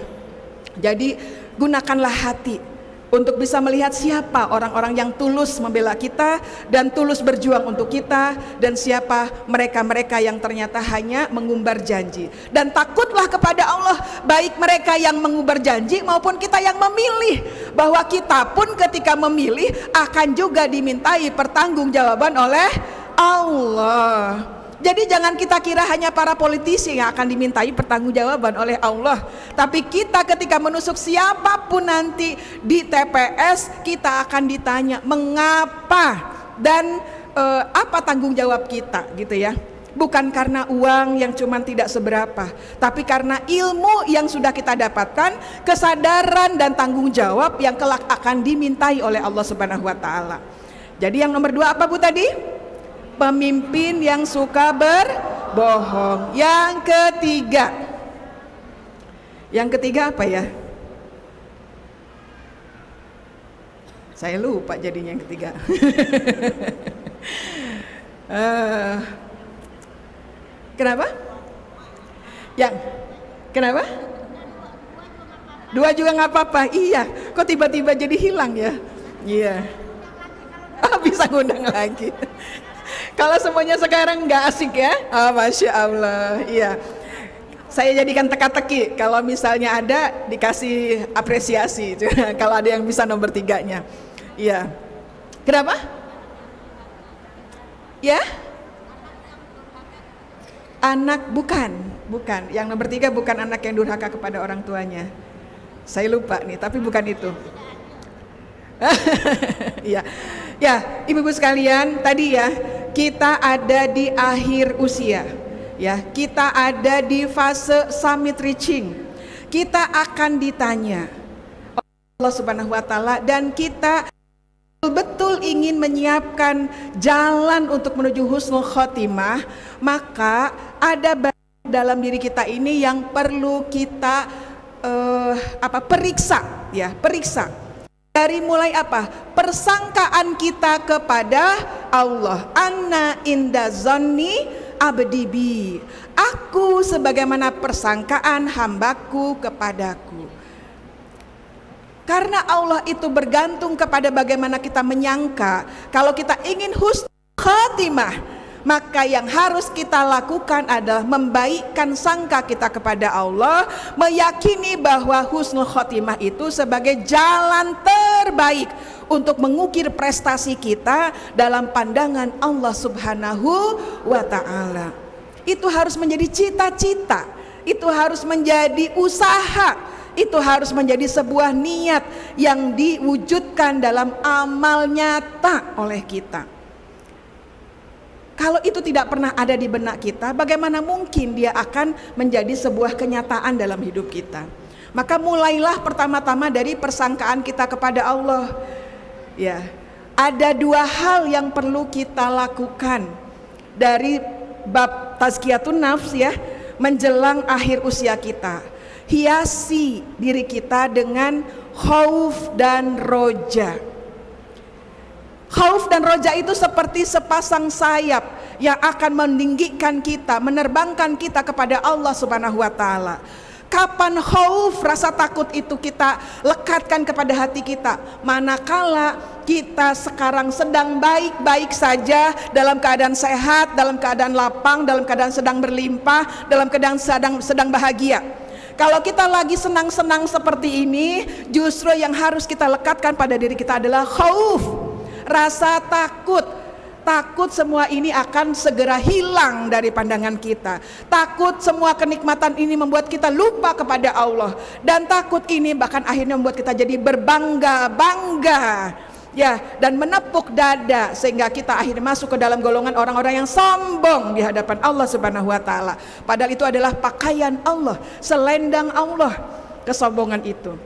Jadi gunakanlah hati untuk bisa melihat siapa orang-orang yang tulus membela kita dan tulus berjuang untuk kita, dan siapa mereka-mereka yang ternyata hanya mengumbar janji. Dan takutlah kepada Allah, baik mereka yang mengumbar janji maupun kita yang memilih, bahwa kita pun ketika memilih akan juga dimintai pertanggungjawaban oleh Allah. Jadi jangan kita kira hanya para politisi yang akan dimintai pertanggungjawaban oleh Allah, tapi kita ketika menusuk siapapun nanti di TPS, kita akan ditanya mengapa dan apa tanggung jawab kita, gitu ya. Bukan karena uang yang cuman tidak seberapa, tapi karena ilmu yang sudah kita dapatkan, kesadaran dan tanggung jawab yang kelak akan dimintai oleh Allah Subhanahu wa taala. Jadi yang nomor 2 apa Bu tadi? Pemimpin yang suka berbohong. Yang ketiga apa ya? Saya lupa jadinya yang ketiga. Kenapa? Kenapa? 2 juga nggak apa-apa. Iya, kok tiba-tiba jadi hilang ya? Iya. Bisa ngundang lagi. Kalau semuanya sekarang nggak asik ya, Masya Allah. Iya, saya jadikan teka-teki. Kalau misalnya ada dikasih apresiasi. Kalau ada yang bisa nomor 3-nya. Iya. Kenapa? Ya? Anak bukan. Yang nomor 3 bukan anak yang durhaka kepada orang tuanya. Saya lupa nih, tapi bukan itu. Iya. Ya, ibu-ibu sekalian, tadi ya, kita ada di akhir usia. Ya, kita ada di fase summit reaching. Kita akan ditanya oleh Allah Subhanahu wa taala, dan kita betul-betul ingin menyiapkan jalan untuk menuju husnul khotimah, maka ada dalam diri kita ini yang perlu kita periksa, ya, periksa. Dari mulai apa? Persangkaan kita kepada Allah. Anna inda zonni abdi bi. Aku sebagaimana persangkaan hambaku kepadaku. Karena Allah itu bergantung kepada bagaimana kita menyangka. Kalau kita ingin husnul khatimah, maka yang harus kita lakukan adalah membaikkan sangka kita kepada Allah, meyakini bahwa husnul khotimah itu sebagai jalan terbaik untuk mengukir prestasi kita dalam pandangan Allah Subhanahu wa taala. Itu harus menjadi cita-cita, itu harus menjadi usaha, itu harus menjadi sebuah niat yang diwujudkan dalam amal nyata oleh kita. Kalau itu tidak pernah ada di benak kita, bagaimana mungkin dia akan menjadi sebuah kenyataan dalam hidup kita? Maka mulailah pertama-tama dari persangkaan kita kepada Allah. Ya, ada 2 hal yang perlu kita lakukan dari bab tazkiyatun nafs, ya, menjelang akhir usia kita. Hiasi diri kita dengan khauf dan roja. Khauf dan roja itu seperti sepasang sayap yang akan meninggikan kita, menerbangkan kita kepada Allah Subhanahu wa taala. Kapan khauf, rasa takut itu kita lekatkan kepada hati kita? Manakala kita sekarang sedang baik-baik saja, dalam keadaan sehat, dalam keadaan lapang, dalam keadaan sedang berlimpah, dalam keadaan sedang bahagia. Kalau kita lagi senang-senang seperti ini, justru yang harus kita lekatkan pada diri kita adalah khauf, rasa takut. Takut semua ini akan segera hilang dari pandangan kita. Takut semua kenikmatan ini membuat kita lupa kepada Allah. Dan takut ini bahkan akhirnya membuat kita jadi berbangga-bangga, ya, dan menepuk dada, sehingga kita akhirnya masuk ke dalam golongan orang-orang yang sombong di hadapan Allah Subhanahu wa taala. Padahal itu adalah pakaian Allah, selendang Allah, kesombongan itu.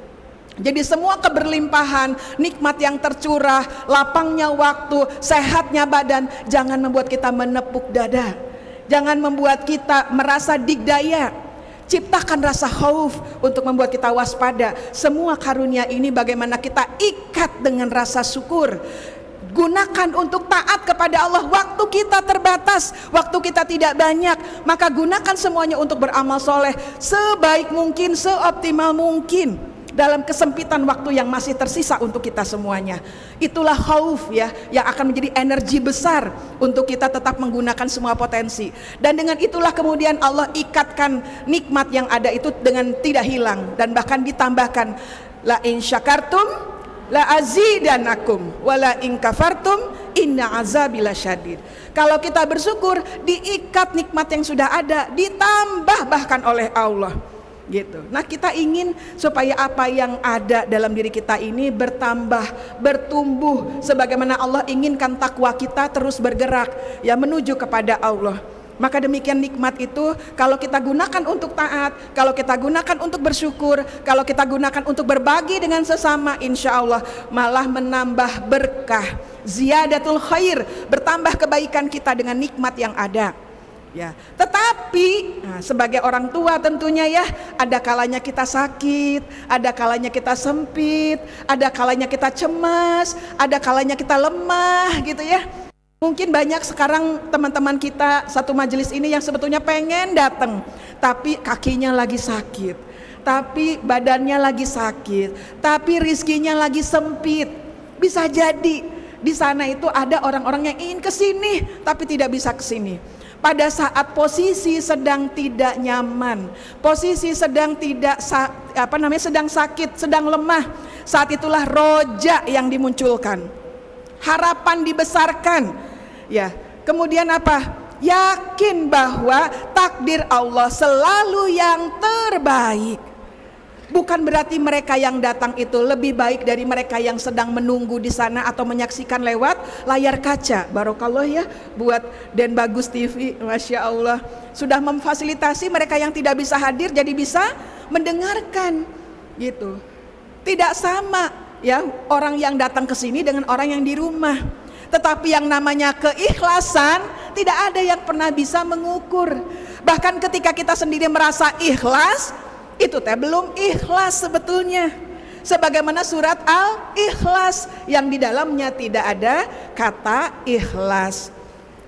Jadi semua keberlimpahan, nikmat yang tercurah, lapangnya waktu, sehatnya badan, jangan membuat kita menepuk dada. Jangan membuat kita merasa digdaya. Ciptakan rasa khauf untuk membuat kita waspada. Semua karunia ini bagaimana kita ikat dengan rasa syukur. Gunakan untuk taat kepada Allah. Waktu kita terbatas, waktu kita tidak banyak, maka gunakan semuanya untuk beramal soleh sebaik mungkin, seoptimal mungkin dalam kesempitan waktu yang masih tersisa untuk kita semuanya. Itulah khauf, ya, yang akan menjadi energi besar untuk kita tetap menggunakan semua potensi. Dan dengan itulah kemudian Allah ikatkan nikmat yang ada itu dengan tidak hilang, dan bahkan ditambahkan, la in syakartum la azidanakum wa la in kafartum inna azabi lasyadid. Kalau kita bersyukur, diikat nikmat yang sudah ada, ditambah bahkan oleh Allah, gitu. Nah, kita ingin supaya apa yang ada dalam diri kita ini bertambah, bertumbuh, sebagaimana Allah inginkan takwa kita terus bergerak, ya, menuju kepada Allah. Maka demikian nikmat itu kalau kita gunakan untuk taat, kalau kita gunakan untuk bersyukur, kalau kita gunakan untuk berbagi dengan sesama, insya Allah malah menambah berkah, ziyadatul khair, bertambah kebaikan kita dengan nikmat yang ada. Ya, tetapi sebagai orang tua tentunya, ya, ada kalanya kita sakit, ada kalanya kita sempit, ada kalanya kita cemas, ada kalanya kita lemah, gitu ya. Mungkin banyak sekarang teman-teman kita satu majelis ini yang sebetulnya pengen datang, tapi kakinya lagi sakit, tapi badannya lagi sakit, tapi rizkinya lagi sempit. Bisa jadi di sana itu ada orang-orang yang ingin kesini tapi tidak bisa kesini. Pada saat posisi sedang tidak nyaman, posisi sedang tidak sedang sakit, sedang lemah, saat itulah roja yang dimunculkan, harapan dibesarkan, ya. Kemudian apa? Yakin bahwa takdir Allah selalu yang terbaik. Bukan berarti mereka yang datang itu lebih baik dari mereka yang sedang menunggu di sana atau menyaksikan lewat layar kaca. Barokallah, ya, buat Den Bagus TV, Masya Allah, sudah memfasilitasi mereka yang tidak bisa hadir jadi bisa mendengarkan, gitu. Tidak sama, ya, orang yang datang ke sini dengan orang yang di rumah. Tetapi yang namanya keikhlasan tidak ada yang pernah bisa mengukur. Bahkan ketika kita sendiri merasa ikhlas, itu teh belum ikhlas sebetulnya. Sebagaimana surat Al-Ikhlas yang di dalamnya tidak ada kata ikhlas.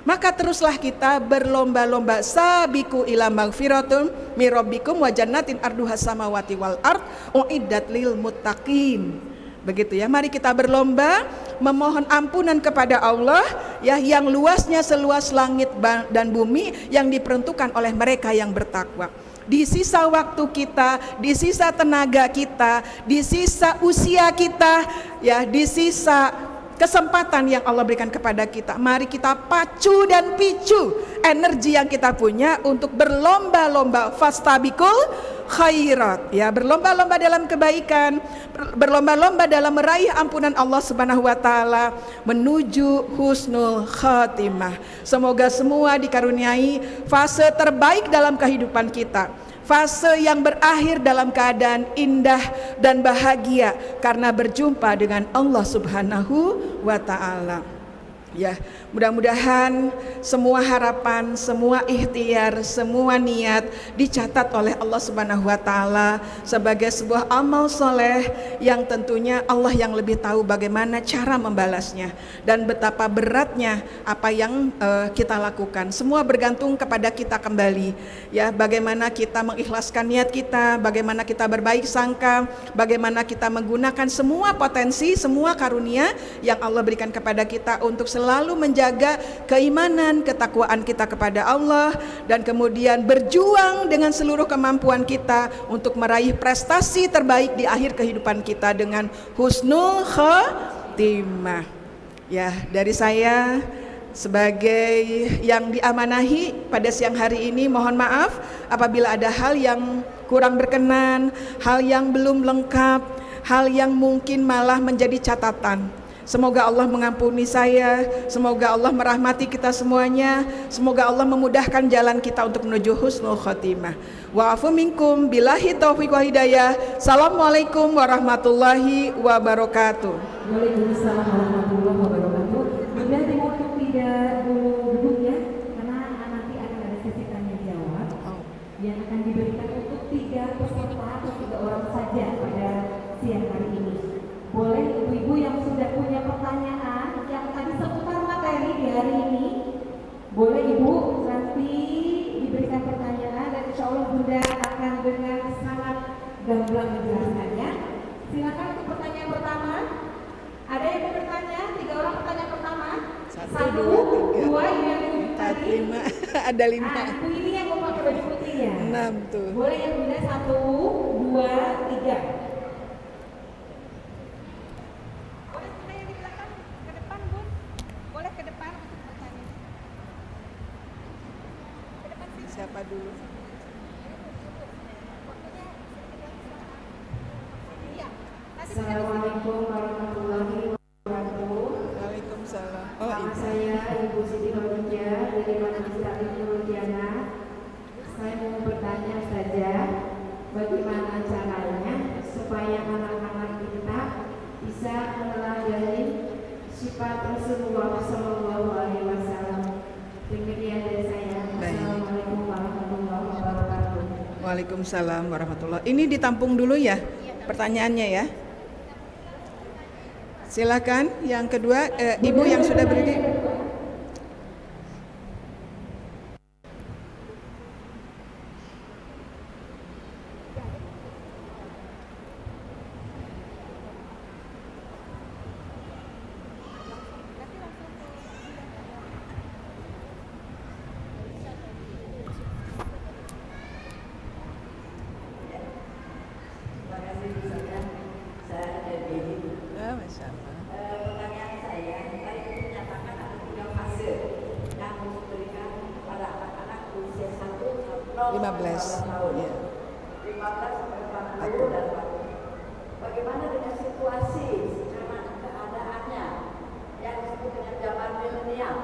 Maka teruslah kita berlomba-lomba, sabiqu ila magfiratum mir rabbikum wa jannatin arduhas samawati wal ard uiddat lil muttaqin. Begitu, ya, mari kita berlomba memohon ampunan kepada Allah, ya, yang luasnya seluas langit dan bumi, yang diperuntukkan oleh mereka yang bertakwa. Di sisa waktu kita, di sisa tenaga kita, di sisa usia kita, ya, di sisa kesempatan yang Allah berikan kepada kita, mari kita pacu dan picu energi yang kita punya untuk berlomba-lomba, fastabiqul khairat, ya, berlomba-lomba dalam kebaikan, berlomba-lomba dalam meraih ampunan Allah Subhanahu wa taala menuju husnul khatimah. Semoga semua dikaruniai fase terbaik dalam kehidupan kita, fase yang berakhir dalam keadaan indah dan bahagia karena berjumpa dengan Allah Subhanahu wa taala. Ya, mudah-mudahan semua harapan, semua ikhtiar, semua niat dicatat oleh Allah Subhanahu wa taala sebagai sebuah amal soleh yang tentunya Allah yang lebih tahu bagaimana cara membalasnya dan betapa beratnya apa yang kita lakukan. Semua bergantung kepada kita kembali, ya, bagaimana kita mengikhlaskan niat kita, bagaimana kita berbaik sangka, bagaimana kita menggunakan semua potensi, semua karunia yang Allah berikan kepada kita untuk selalu selalu menjaga keimanan, ketakwaan kita kepada Allah, dan kemudian berjuang dengan seluruh kemampuan kita untuk meraih prestasi terbaik di akhir kehidupan kita dengan husnul khotimah. Ya, dari saya sebagai yang diamanahi pada siang hari ini, mohon maaf apabila ada hal yang kurang berkenan, hal yang belum lengkap, hal yang mungkin malah menjadi catatan. Semoga Allah mengampuni saya, semoga Allah merahmati kita semuanya, semoga Allah memudahkan jalan kita untuk menuju husnul khotimah. Wa'afu minkum billahi taufiq wal hidayah. Assalamualaikum warahmatullahi wabarakatuh. Waalaikumsalam warahmatullahi wabarakatuh. Bunda dimohon tidak dulu duduk ya, karena nanti akan ada sesi tanya jawab yang akan diberikan untuk 3 peserta atau 3 orang saja pada siang hari ini. Boleh ibu-ibu yang sudah punya pertanyaan yang tadi seputar materi di hari ini, boleh ibu nanti diberikan pertanyaan dan insya Allah Bunda akan dengan sangat gamblang menjelaskannya. Silakan untuk pertanyaan pertama. Ada yang mau bertanya? 3 orang pertanyaan pertama. 1, 2, yang 4, 5. Ada 5. Aku ini yang mau pakai baju putih ya. 6 tuh. Boleh ya Bunda? 1, 2, 3. Boleh Bunda yang di belakang ke depan Bun. Boleh ke depan untuk bertanya. Ke depan sih. Siapa dulu? Assalamualaikum warahmatullahi wabarakatuh. Waalaikumsalam. Nama saya Ibu Siti Khadijah dari Majelis Taklim Nurjana. Saya mau bertanya saja, bagaimana caranya supaya anak-anak kita bisa meneladani sifat Rasulullah Sallallahu Alaihi Wasallam. Demikian dari saya. Assalamualaikum warahmatullahi wabarakatuh. Waalaikumsalam warahmatullahi. Ini ditampung dulu ya pertanyaannya ya. Silakan yang kedua, ibu yang sudah berdiri. Masya Allah. Pertanyaan saya, tadi dinyatakan ada 3 fase yang diberikan kepada anak-anak usia 1 sampai 15 tahun. ya. 15 sampai 40 dan 40. Bagaimana dengan situasi sekarang keadaannya yang disebut dengan zaman milenial?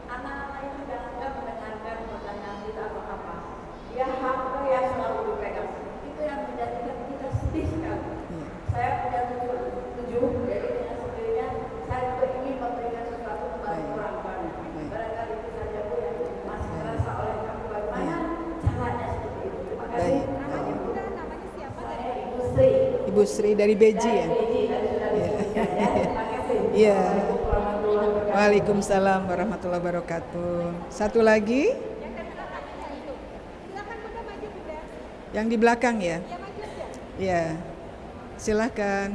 Anak-anak itu jangan mendengarkan pertanyaan kita atau apa. Dia HP yang selalu dipegang. Itu yang menjadikan kita sedih sekali. Saya punya 7, jadi dengan sendirinya saya juga ingin memberikan sesuatu kepada orang banyak. Barangkali itu saja Bu yang masih terasa oleh kamu. Bagaimana caranya seperti itu? Terima kasih. Namanya Bunda, namanya siapa? Saya Ibu Sri. Ibu Sri dari Beji ya. Beji, tadi sudah disebutkan ya. Terima kasih. Iya. Assalamualaikum warahmatullahi wabarakatuh. Waalaikumsalam warahmatullahi wabarakatuh. Satu lagi Yang dari belakangnya itu. Silakan Bunda maju Bunda. yang di belakang ya. Ya maju aja. Ya. Silakan.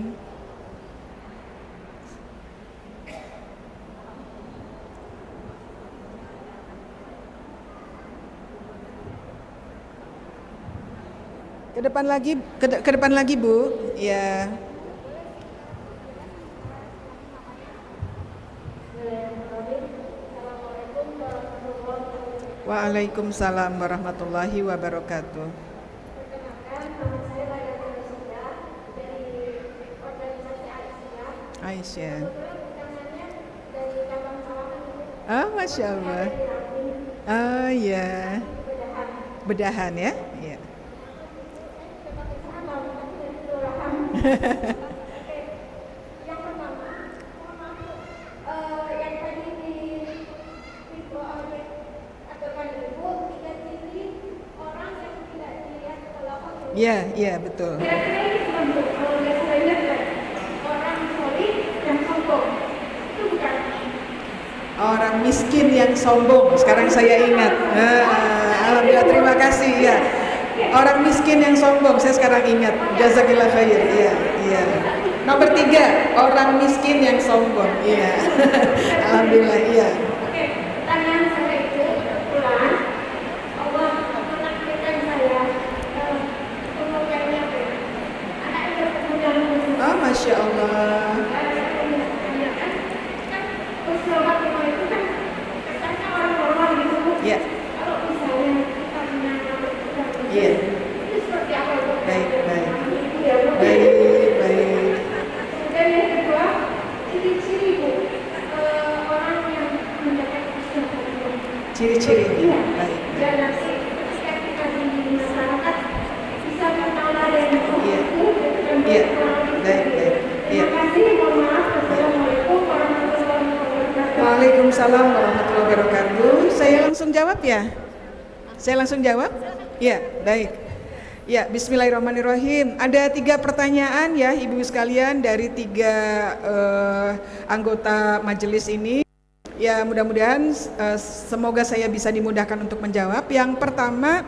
Ke depan lagi Bu. Ya. Waalaikumsalam warahmatullahi wabarakatuh. Aisyah. Ah, Masya Allah. Ah ya. Bedahan ya. Ya. Yang pertama, yang tadi di oleh aturan ibu, 3 ciri orang yang tidak dilihat kalau Iya, iya betul. kira-kira ini sebentuk kalau nggak saya lihat kan orang solid yang sombong itu bukan Orang miskin yang sombong. Sekarang saya ingat. Alhamdulillah, terima kasih ya. Orang miskin yang sombong. Saya sekarang ingat. Jazakillah khair. Iya, iya. Nomor 3, orang miskin yang sombong. Iya. Alhamdulillah, iya. Oke, pertanyaan saya itu kebetulan Allah menakdirkan saya umurnya anak itu kemudian Oh, Masya Allah. usia Fatimah itu kan kesannya orang-orang gitu. Iya. Kalau misalnya kita punya anak Iya. itu seperti apa itu? Baik. Ya, Bu. Baik. Dan yang kedua, ciri-ciri Bu orang yang mendapat usia Fatimah. Ciri-ciri. Iya. Baik. Dan nanti ketika kita di masyarakat bisa mengenal dan Iya. dan Iya. mengenal. Baik. Iya. Terima kasih. Mohon maaf. Assalamualaikum warahmatullahi wabarakatuh. Waalaikumsalam warahmatullahi wabarakatuh. Saya langsung jawab ya? Saya langsung jawab? Ya, baik. Ya, bismillahirrahmanirrahim. Ada 3 pertanyaan ya Ibu sekalian dari 3 anggota majelis ini. Ya, mudah-mudahan semoga saya bisa dimudahkan untuk menjawab. Yang pertama,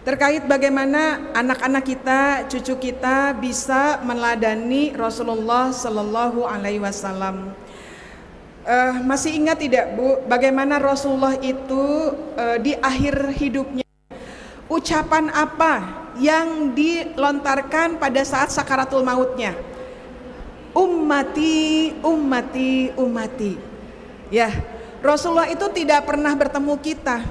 terkait bagaimana anak-anak kita, cucu kita bisa meneladani Rasulullah Sallallahu Alaihi Wasallam. Masih ingat tidak Bu, bagaimana Rasulullah itu di akhir hidupnya, ucapan apa yang dilontarkan pada saat sakaratul mautnya? Ummati, ummati, ummati. Ya, Rasulullah itu tidak pernah bertemu kita,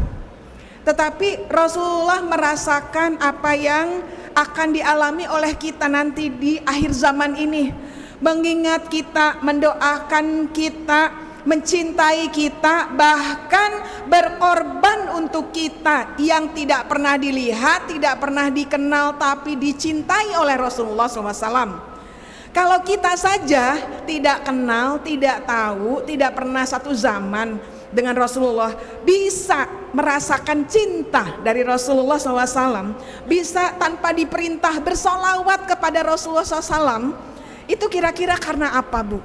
tetapi Rasulullah merasakan apa yang akan dialami oleh kita nanti di akhir zaman ini, mengingat kita, mendoakan kita, mencintai kita, bahkan berkorban untuk kita yang tidak pernah dilihat, tidak pernah dikenal, tapi dicintai oleh Rasulullah SAW. Kalau kita saja tidak kenal, tidak tahu, tidak pernah satu zaman dengan Rasulullah, bisa merasakan cinta dari Rasulullah SAW, bisa tanpa diperintah bersolawat kepada Rasulullah SAW, itu kira-kira karena apa Bu?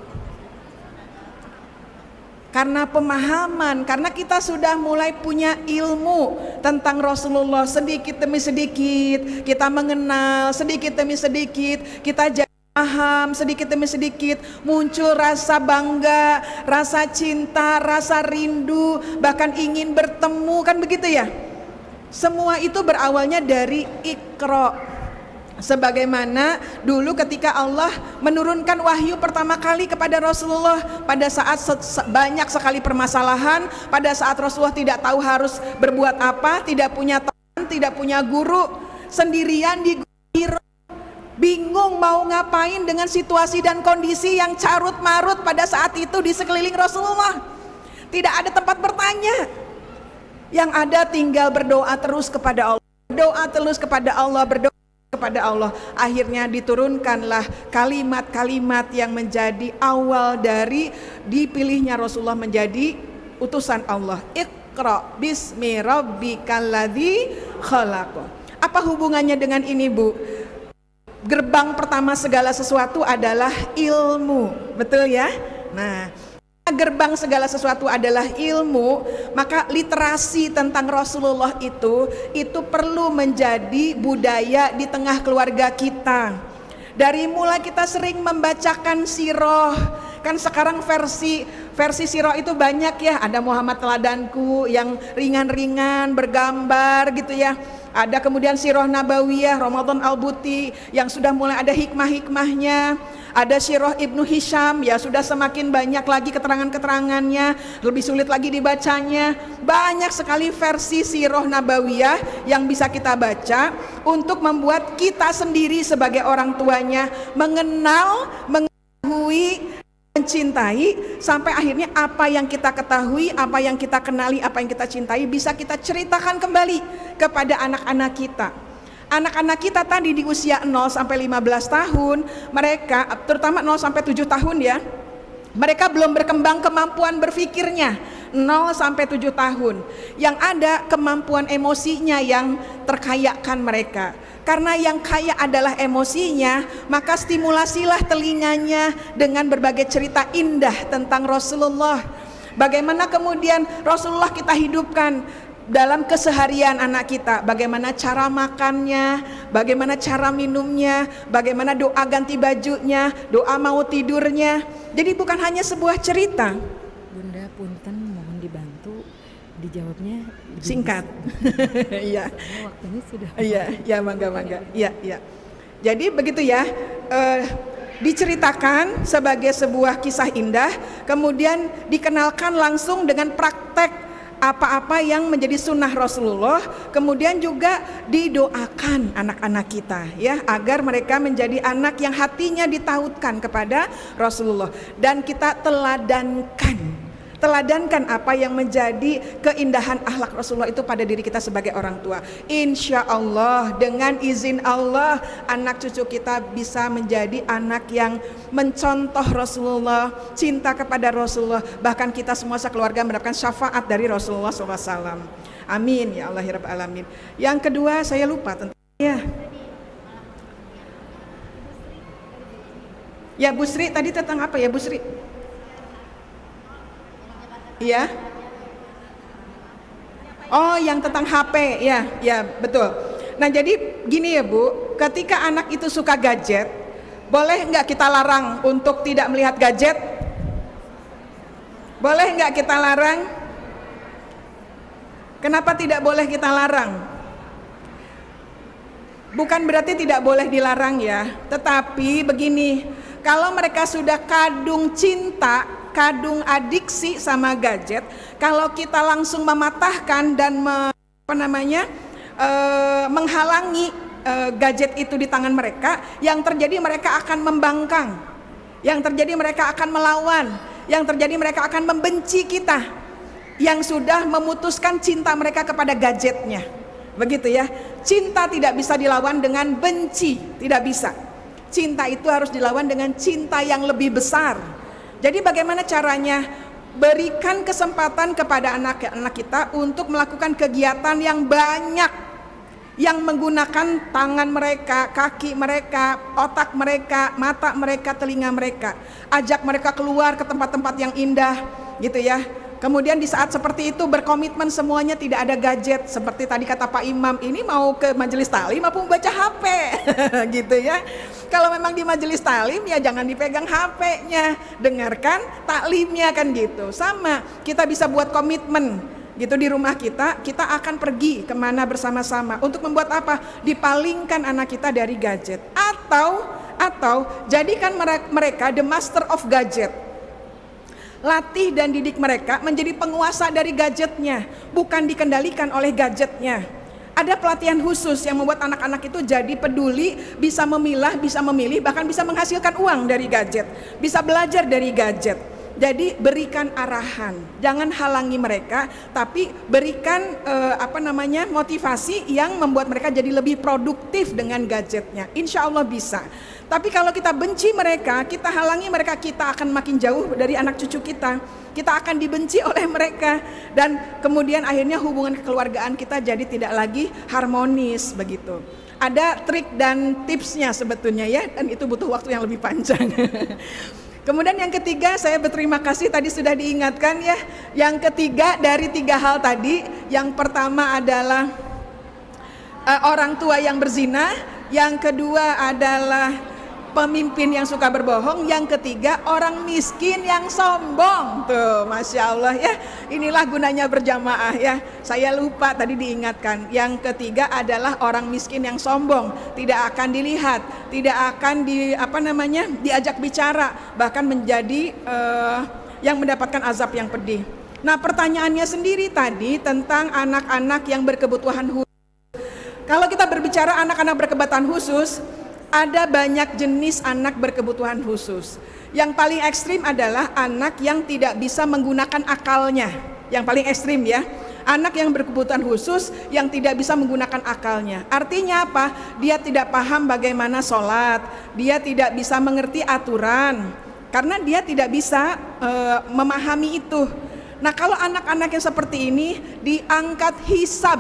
Karena pemahaman, karena kita sudah mulai punya ilmu tentang Rasulullah, sedikit demi sedikit kita mengenal, sedikit demi sedikit kita jadi paham, sedikit demi sedikit muncul rasa bangga, rasa cinta, rasa rindu, bahkan ingin bertemu, kan begitu ya. Semua itu berawalnya dari Iqra. Sebagaimana dulu ketika Allah menurunkan wahyu pertama kali kepada Rasulullah pada saat banyak sekali permasalahan, pada saat Rasulullah tidak tahu harus berbuat apa, tidak punya teman, tidak punya guru, sendirian di Hira, bingung mau ngapain dengan situasi dan kondisi yang carut marut pada saat itu di sekeliling Rasulullah. Tidak ada tempat bertanya, yang ada tinggal berdoa terus kepada Allah, berdoa terus kepada Allah, berdoa kepada Allah. Akhirnya diturunkanlah kalimat-kalimat yang menjadi awal dari dipilihnya Rasulullah menjadi utusan Allah. Iqra bismi rabbikal ladzi khalaq. Apa hubungannya dengan ini Bu? Gerbang pertama segala sesuatu adalah ilmu, betul ya? Nah, gerbang segala sesuatu adalah ilmu, maka literasi tentang Rasulullah itu perlu menjadi budaya di tengah keluarga kita. Dari mulai kita sering membacakan sirah, kan sekarang versi sirah itu banyak ya, ada Muhammad Teladanku yang ringan-ringan bergambar gitu ya. Ada kemudian Sirah Nabawiyah Ramadan Al-Buti yang sudah mulai ada hikmah-hikmahnya. Ada Sirah Ibnu Hisham, ya sudah semakin banyak lagi keterangan-keterangannya, lebih sulit lagi dibacanya. Banyak sekali versi Sirah Nabawiyah yang bisa kita baca untuk membuat kita sendiri sebagai orang tuanya mengenal, mengetahui, mencintai, sampai akhirnya apa yang kita ketahui, apa yang kita kenali, apa yang kita cintai bisa kita ceritakan kembali kepada anak-anak kita. Anak-anak kita tadi di usia 0 sampai 15 tahun, mereka terutama 0 sampai 7 tahun ya, mereka belum berkembang kemampuan berpikirnya. 0 sampai 7 tahun yang ada kemampuan emosinya yang terkayakan mereka. Karena yang kaya adalah emosinya, maka stimulasilah telinganya dengan berbagai cerita indah tentang Rasulullah. Bagaimana kemudian Rasulullah kita hidupkan dalam keseharian anak kita, bagaimana cara makannya, bagaimana cara minumnya, bagaimana doa ganti bajunya, doa mau tidurnya. Jadi bukan hanya sebuah cerita. Bunda punten, mohon dibantu dijawabnya Singkat. Iya. Karena waktunya sudah. Iya, ya mangga. Iya. Jadi begitu ya. Diceritakan sebagai sebuah kisah indah, kemudian dikenalkan langsung dengan praktek apa-apa yang menjadi sunnah Rasulullah, kemudian juga didoakan anak-anak kita ya, agar mereka menjadi anak yang hatinya ditautkan kepada Rasulullah, dan kita teladankan apa yang menjadi keindahan akhlak Rasulullah itu pada diri kita sebagai orang tua. Insya Allah dengan izin Allah, anak cucu kita bisa menjadi anak yang mencontoh Rasulullah, cinta kepada Rasulullah, bahkan kita semua sekeluarga mendapatkan syafaat dari Rasulullah SAW. Amin ya Allah ya Rabbal Alamin. Yang kedua saya lupa tentang ya Bu Sri tadi tentang apa ya Bu Sri? Iya. Oh, yang tentang HP, ya betul. Nah jadi gini ya Bu, ketika anak itu suka gadget, boleh nggak kita larang untuk tidak melihat gadget? Boleh nggak kita larang? Kenapa tidak boleh kita larang? Bukan berarti tidak boleh dilarang ya, tetapi begini, kalau mereka sudah kadung cinta, kadung adiksi sama gadget, kalau kita langsung mematahkan dan menghalangi gadget itu di tangan mereka, yang terjadi mereka akan membangkang, yang terjadi mereka akan melawan, yang terjadi mereka akan membenci kita yang sudah memutuskan cinta mereka kepada gadgetnya. Begitu ya, cinta tidak bisa dilawan dengan benci, tidak bisa. Cinta itu harus dilawan dengan cinta yang lebih besar. Jadi bagaimana caranya? Berikan kesempatan kepada anak-anak kita untuk melakukan kegiatan yang banyak, yang menggunakan tangan mereka, kaki mereka, otak mereka, mata mereka, telinga mereka. Ajak mereka keluar ke tempat-tempat yang indah, gitu ya. Kemudian di saat seperti itu berkomitmen semuanya tidak ada gadget. Seperti tadi kata Pak Imam, ini mau ke majelis taklim apa membaca HP gitu ya. Kalau memang di majelis taklim ya jangan dipegang HP-nya, dengarkan taklimnya kan gitu. Sama, kita bisa buat komitmen gitu di rumah kita akan pergi kemana bersama-sama. Untuk membuat apa? Dipalingkan anak kita dari gadget. Atau jadikan mereka the master of gadget. Latih dan didik mereka menjadi penguasa dari gadgetnya, bukan dikendalikan oleh gadgetnya. Ada pelatihan khusus yang membuat anak-anak itu jadi peduli, bisa memilah, bisa memilih, bahkan bisa menghasilkan uang dari gadget, bisa belajar dari gadget. Jadi berikan arahan, jangan halangi mereka, tapi berikan motivasi yang membuat mereka jadi lebih produktif dengan gadgetnya. Insya Allah bisa. Tapi kalau kita benci mereka, kita halangi mereka, kita akan makin jauh dari anak cucu kita. Kita akan dibenci oleh mereka, dan kemudian akhirnya hubungan kekeluargaan kita jadi tidak lagi harmonis begitu. Ada trik dan tipsnya sebetulnya ya, dan itu butuh waktu yang lebih panjang. Kemudian yang ketiga, saya berterima kasih tadi sudah diingatkan ya. Yang ketiga dari 3 hal tadi, yang pertama adalah orang tua yang berzina, yang kedua adalah pemimpin yang suka berbohong, yang ketiga orang miskin yang sombong. Tuh, Masya Allah ya, inilah gunanya berjamaah ya. Saya lupa tadi diingatkan, yang ketiga adalah orang miskin yang sombong, tidak akan dilihat, tidak akan diajak bicara, bahkan menjadi yang mendapatkan azab yang pedih. Nah, pertanyaannya sendiri tadi tentang anak-anak yang berkebutuhan khusus. Kalau kita berbicara anak-anak berkebutuhan khusus, ada banyak jenis anak berkebutuhan khusus. Yang paling ekstrim adalah anak yang tidak bisa menggunakan akalnya. Yang paling ekstrim ya, anak yang berkebutuhan khusus yang tidak bisa menggunakan akalnya. Artinya apa? Dia tidak paham bagaimana sholat, dia tidak bisa mengerti aturan, karena dia tidak bisa memahami itu. Nah, kalau anak-anak yang seperti ini diangkat hisab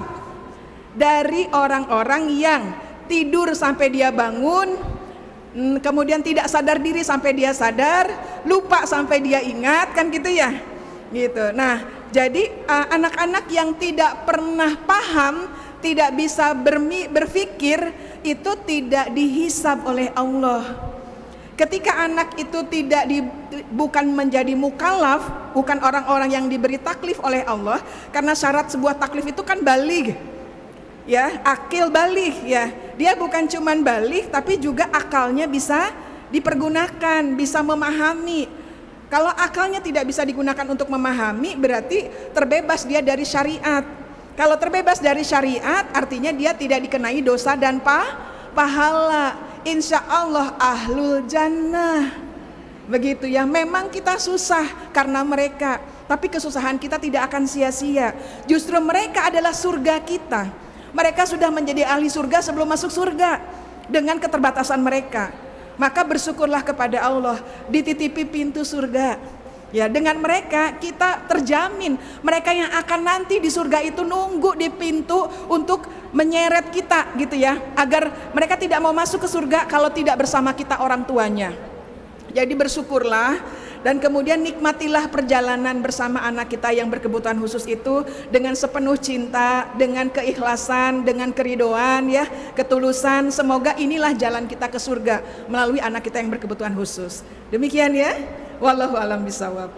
dari orang-orang yang tidur sampai dia bangun, kemudian tidak sadar diri sampai dia sadar, lupa sampai dia ingat, kan gitu ya, gitu. Nah, Jadi anak-anak yang tidak pernah paham, tidak bisa berpikir, itu tidak dihisab oleh Allah. Ketika anak itu bukan menjadi mukallaf, bukan orang-orang yang diberi taklif oleh Allah, karena syarat sebuah taklif itu kan baligh, ya, akil baligh, ya. Dia bukan cuman baligh, tapi juga akalnya bisa dipergunakan, bisa memahami. Kalau akalnya tidak bisa digunakan untuk memahami, berarti terbebas dia dari syariat. Kalau terbebas dari syariat, artinya dia tidak dikenai dosa dan pahala. Insya Allah ahlul jannah. Begitu ya. Memang kita susah karena mereka, tapi kesusahan kita tidak akan sia-sia. Justru mereka adalah surga kita. Mereka sudah menjadi ahli surga sebelum masuk surga dengan keterbatasan mereka. Maka bersyukurlah kepada Allah, dititipi pintu surga. Ya, dengan mereka kita terjamin, mereka yang akan nanti di surga itu nunggu di pintu untuk menyeret kita gitu ya, agar mereka tidak mau masuk ke surga kalau tidak bersama kita orang tuanya. Jadi bersyukurlah dan kemudian nikmatilah perjalanan bersama anak kita yang berkebutuhan khusus itu dengan sepenuh cinta, dengan keikhlasan, dengan keridoan ya, ketulusan. Semoga inilah jalan kita ke surga melalui anak kita yang berkebutuhan khusus. Demikian ya. Wallahu a'lam bishawab.